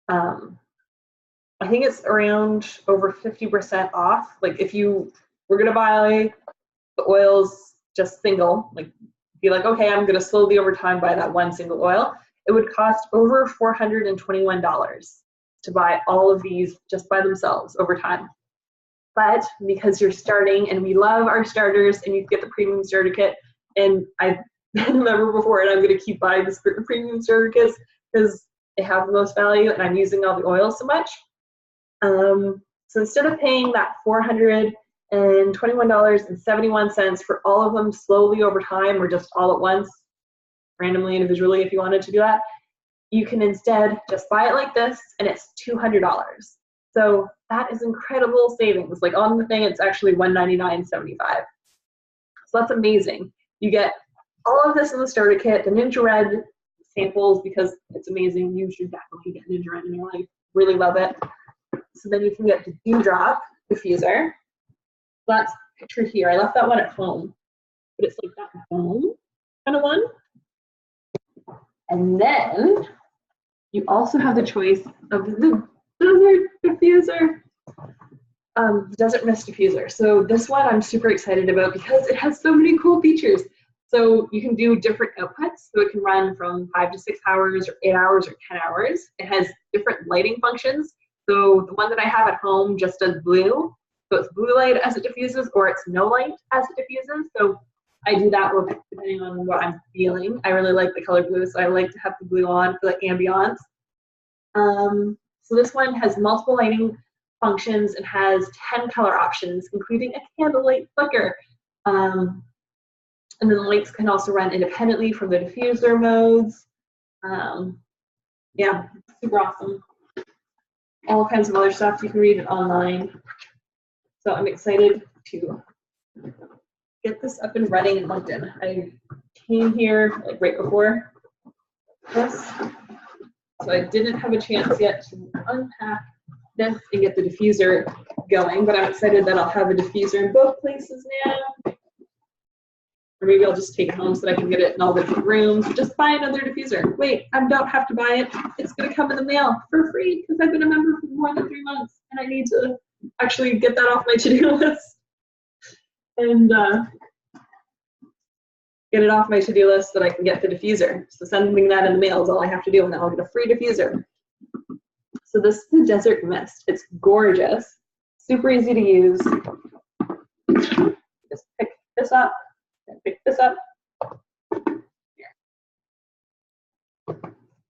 S1: I think it's around over 50% off. Like if you were gonna buy the oils just single, like be like, okay, I'm gonna slowly over time buy that one single oil, it would cost over $421 to buy all of these just by themselves over time. But because you're starting, and we love our starters, and you get the premium starter kit, and I've been a member before, and I'm going to keep buying the premium starter kits because they have the most value, and I'm using all the oils so much. So instead of paying that $421.71 for all of them slowly over time, or just all at once, randomly, individually, if you wanted to do that, you can instead just buy it like this, and it's $200. So that is incredible savings. Like on the thing, it's actually $199.75. So that's amazing. You get all of this in the starter kit, the NingXia Red samples, because it's amazing. You should definitely get NingXia Red in your life. Really love it. So then you can get the Dewdrop diffuser. That's pictured here. I left that one at home, but it's like that foam kind of one. And then you also have the choice of the desert diffuser, desert mist diffuser. So this one I'm super excited about because it has so many cool features. So you can do different outputs. So it can run from 5 to 6 hours, or 8 hours, or 10 hours. It has different lighting functions. So the one that I have at home just does blue. So it's blue light as it diffuses, or it's no light as it diffuses. So I do that with, depending on what I'm feeling. I really like the color blue, so I like to have the blue on for the ambiance. So this one has multiple lighting functions and has 10 color options, including a candlelight flicker. And then the lights can also run independently from the diffuser modes. Yeah, super awesome. All kinds of other stuff. You can read it online. So I'm excited to get this up and running in London. I came here like right before this, so I didn't have a chance yet to unpack this and get the diffuser going, but I'm excited that I'll have a diffuser in both places now. Or maybe I'll just take it home so that I can get it in all the different rooms. Just buy another diffuser. Wait, I don't have to buy it. It's gonna come in the mail for free because I've been a member for more than 3 months, and I need to actually get that off my to-do list and get it off my to-do list so that I can get the diffuser. So sending that in the mail is all I have to do, and then I'll get a free diffuser. So this is the Desert Mist. It's gorgeous, super easy to use. Just pick this up and pick this up. Here.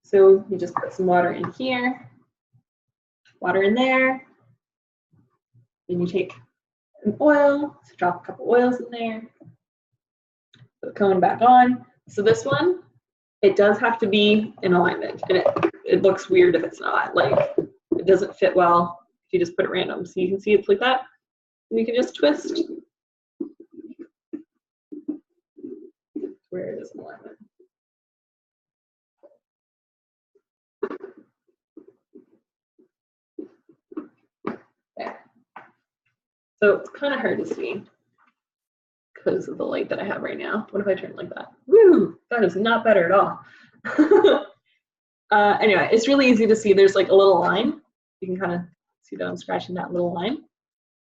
S1: So you just put some water in here, water in there. Then you take an oil, so drop a couple oils in there. Put the cone back on. So this one, it does have to be in alignment, and it looks weird if it's not. Like, it doesn't fit well if you just put it random. So you can see it's like that. And you can just twist where it is in alignment. There. So it's kind of hard to see because of the light that I have right now. What if I turn it like that? Woo! That is not better at all. Anyway, it's really easy to see. There's like a little line. You can kind of see that I'm scratching that little line.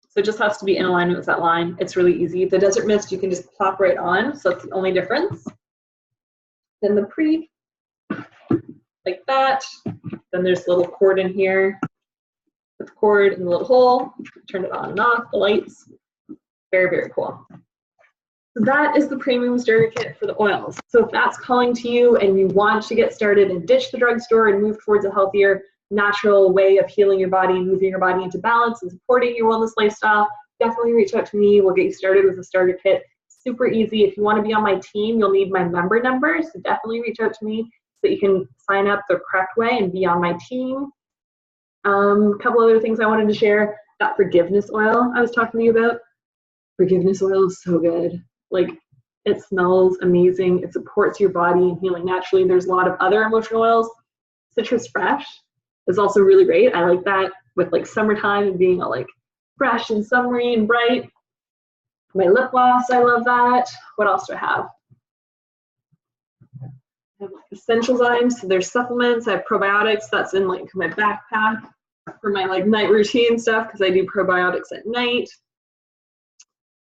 S1: So it just has to be in alignment with that line. It's really easy. The Desert Mist, you can just plop right on. So that's the only difference. Then the pre, like that. Then there's a little cord in here. Put the cord in the little hole. Turn it on and off, the lights. Very, very cool. So that is the premium starter kit for the oils. So if that's calling to you and you want to get started and ditch the drugstore and move towards a healthier, natural way of healing your body and moving your body into balance and supporting your wellness lifestyle, definitely reach out to me. We'll get you started with a starter kit. Super easy. If you want to be on my team, you'll need my member number. So definitely reach out to me so that you can sign up the correct way and be on my team. A couple other things I wanted to share. That forgiveness oil I was talking to you about. Forgiveness oil is so good. Like, It smells amazing. It supports your body in healing naturally. There's a lot of other emotional oils. Citrus Fresh is also really great. I like that with like summertime and being all like fresh and summery and bright. My lip gloss, I love that. What else do I have? I have like essential zymes, so there's supplements. I have probiotics. That's in like my backpack for my like night routine stuff because I do probiotics at night.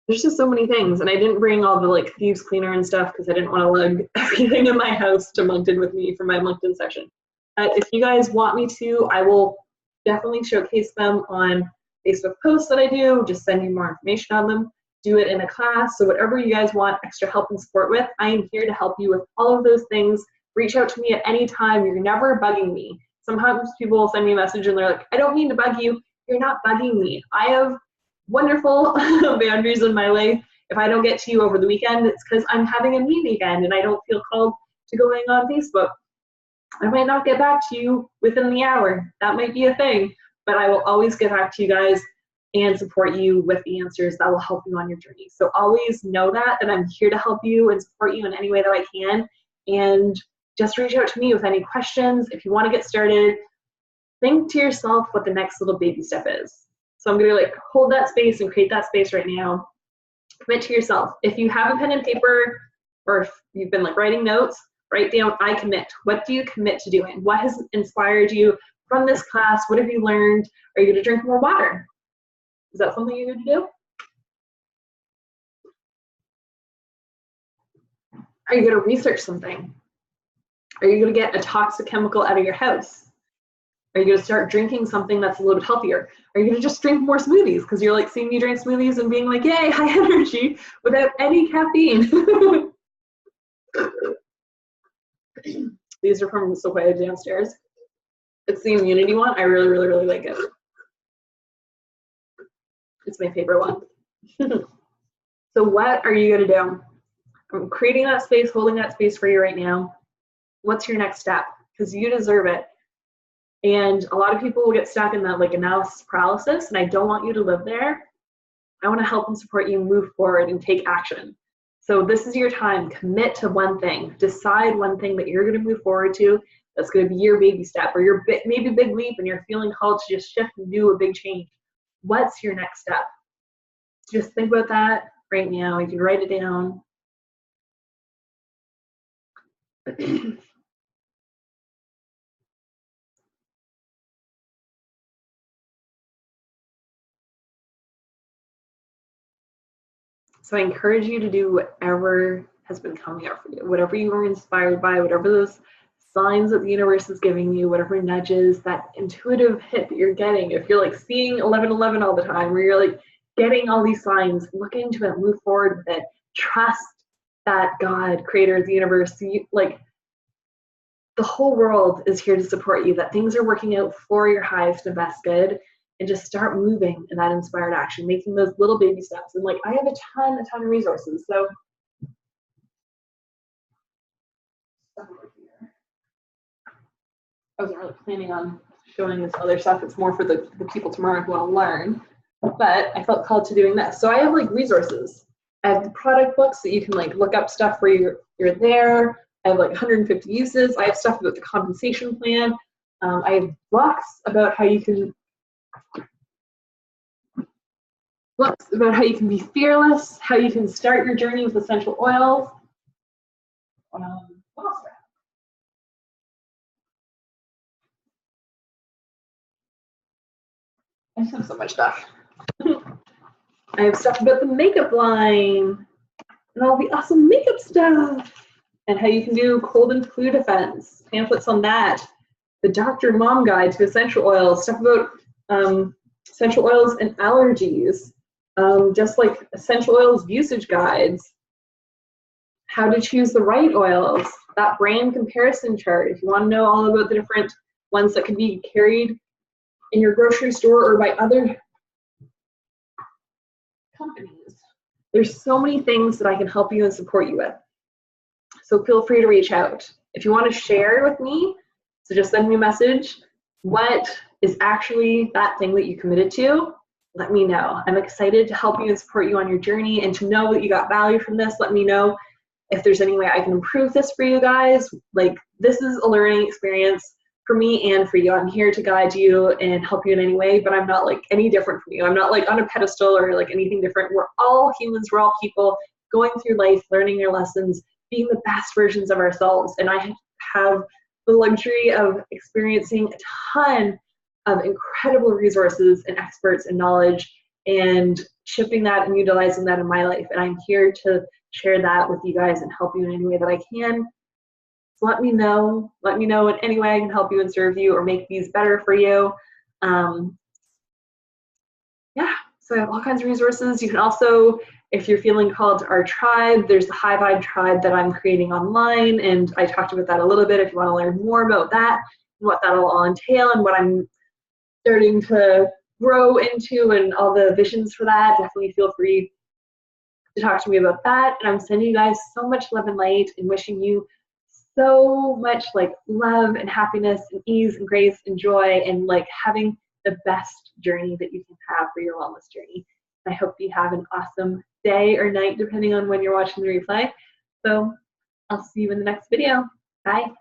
S1: There's just so many things, and I didn't bring all the like thieves cleaner and stuff because I didn't want to lug everything in my house to Moncton with me for my Moncton session. If you guys want me to, I will definitely showcase them on Facebook posts that I do, just send you more information on them, do it in a class. So whatever you guys want extra help and support with, I am here to help you with all of those things. Reach out to me at any time. You're never bugging me. Sometimes people will send me a message and they're like, I don't mean to bug you. You're not bugging me. I have wonderful boundaries in my life. If I don't get to you over the weekend, it's because I'm having a me weekend and I don't feel called to going on Facebook. I might not get back to you within the hour. That might be a thing, but I will always get back to you guys and support you with the answers that will help you on your journey. So always know that I'm here to help you and support you in any way that I can. And just reach out to me with any questions. If you want to get started, think to yourself what the next little baby step is. So I'm going to like hold that space and create that space right now. Commit to yourself. If you have a pen and paper, or if you've been like writing notes, write down, I commit. What do you commit to doing? What has inspired you from this class? What have you learned? Are you going to drink more water? Is that something you're going to do? Are you going to research something? Are you going to get a toxic chemical out of your house? Are you going to start drinking something that's a little bit healthier? Are you going to just drink more smoothies because you're like seeing me drink smoothies and being like, yay, high energy without any caffeine? These are from Sophia downstairs. It's the immunity one. I really, really, really like it. It's my favorite one. So what are you going to do? I'm creating that space, holding that space for you right now. What's your next step? Because you deserve it. And a lot of people will get stuck in that like analysis paralysis, and I don't want you to live there. I want to help and support you move forward and take action. So this is your time. Commit to one thing. Decide one thing that you're going to move forward to that's going to be your baby step or your maybe big leap, and you're feeling called to just shift and do a big change. What's your next step? Just think about that right now. You can write it down. So I encourage you to do whatever has been coming up for you, whatever you were inspired by, whatever those signs that the universe is giving you, whatever nudges, that intuitive hit that you're getting. If you're like seeing 1111 all the time, where you're like getting all these signs, look into it, move forward with it, trust that God, creator of the universe, like the whole world is here to support you, that things are working out for your highest and best good. And just start moving in that inspired action, making those little baby steps. And like, I have a ton of resources. So I wasn't really planning on showing this other stuff. It's more for the people tomorrow who want to learn. But I felt called to doing this. So I have like resources. I have the product books that you can like look up stuff where you're there. I have like 150 uses. I have stuff about the compensation plan. I have books about how you can be fearless, how you can start your journey with essential oils. What else do I just have so much stuff. I have stuff about the makeup line and all the awesome makeup stuff and how you can do cold and flu defense, pamphlets on that, the Dr. Mom Guide to Essential Oils, stuff about essential oils and allergies, just like essential oils usage guides, how to choose the right oils, that brand comparison chart. If you want to know all about the different ones that can be carried in your grocery store or by other companies. There's so many things that I can help you and support you with. So feel free to reach out. If you want to share with me, so just send me a message. What is actually that thing that you committed to? let me know. I'm excited to help you and support you on your journey, and to know that you got value from this. Let me know if there's any way I can improve this for you guys. Like, this is a learning experience for me and for you. I'm here to guide you and help you in any way, but I'm not like any different from you. I'm not like on a pedestal or like anything different. We're all humans, we're all people going through life, learning your lessons, being the best versions of ourselves. And I have the luxury of experiencing a ton of incredible resources and experts and knowledge, and shipping that and utilizing that in my life. And I'm here to share that with you guys and help you in any way that I can. So let me know in any way I can help you and serve you or make these better for you. Yeah, so I have all kinds of resources. You can also, if you're feeling called to our tribe, there's the High Vibe tribe that I'm creating online, and I talked about that a little bit if you want to learn more about that and what that'll all entail and what I'm starting to grow into and all the visions for that. Definitely feel free to talk to me about that. And I'm sending you guys so much love and light, and wishing you so much like love and happiness and ease and grace and joy, and like having the best journey that you can have for your wellness journey. I hope you have an awesome day or night, depending on when you're watching the replay. So I'll see you in the next video. Bye.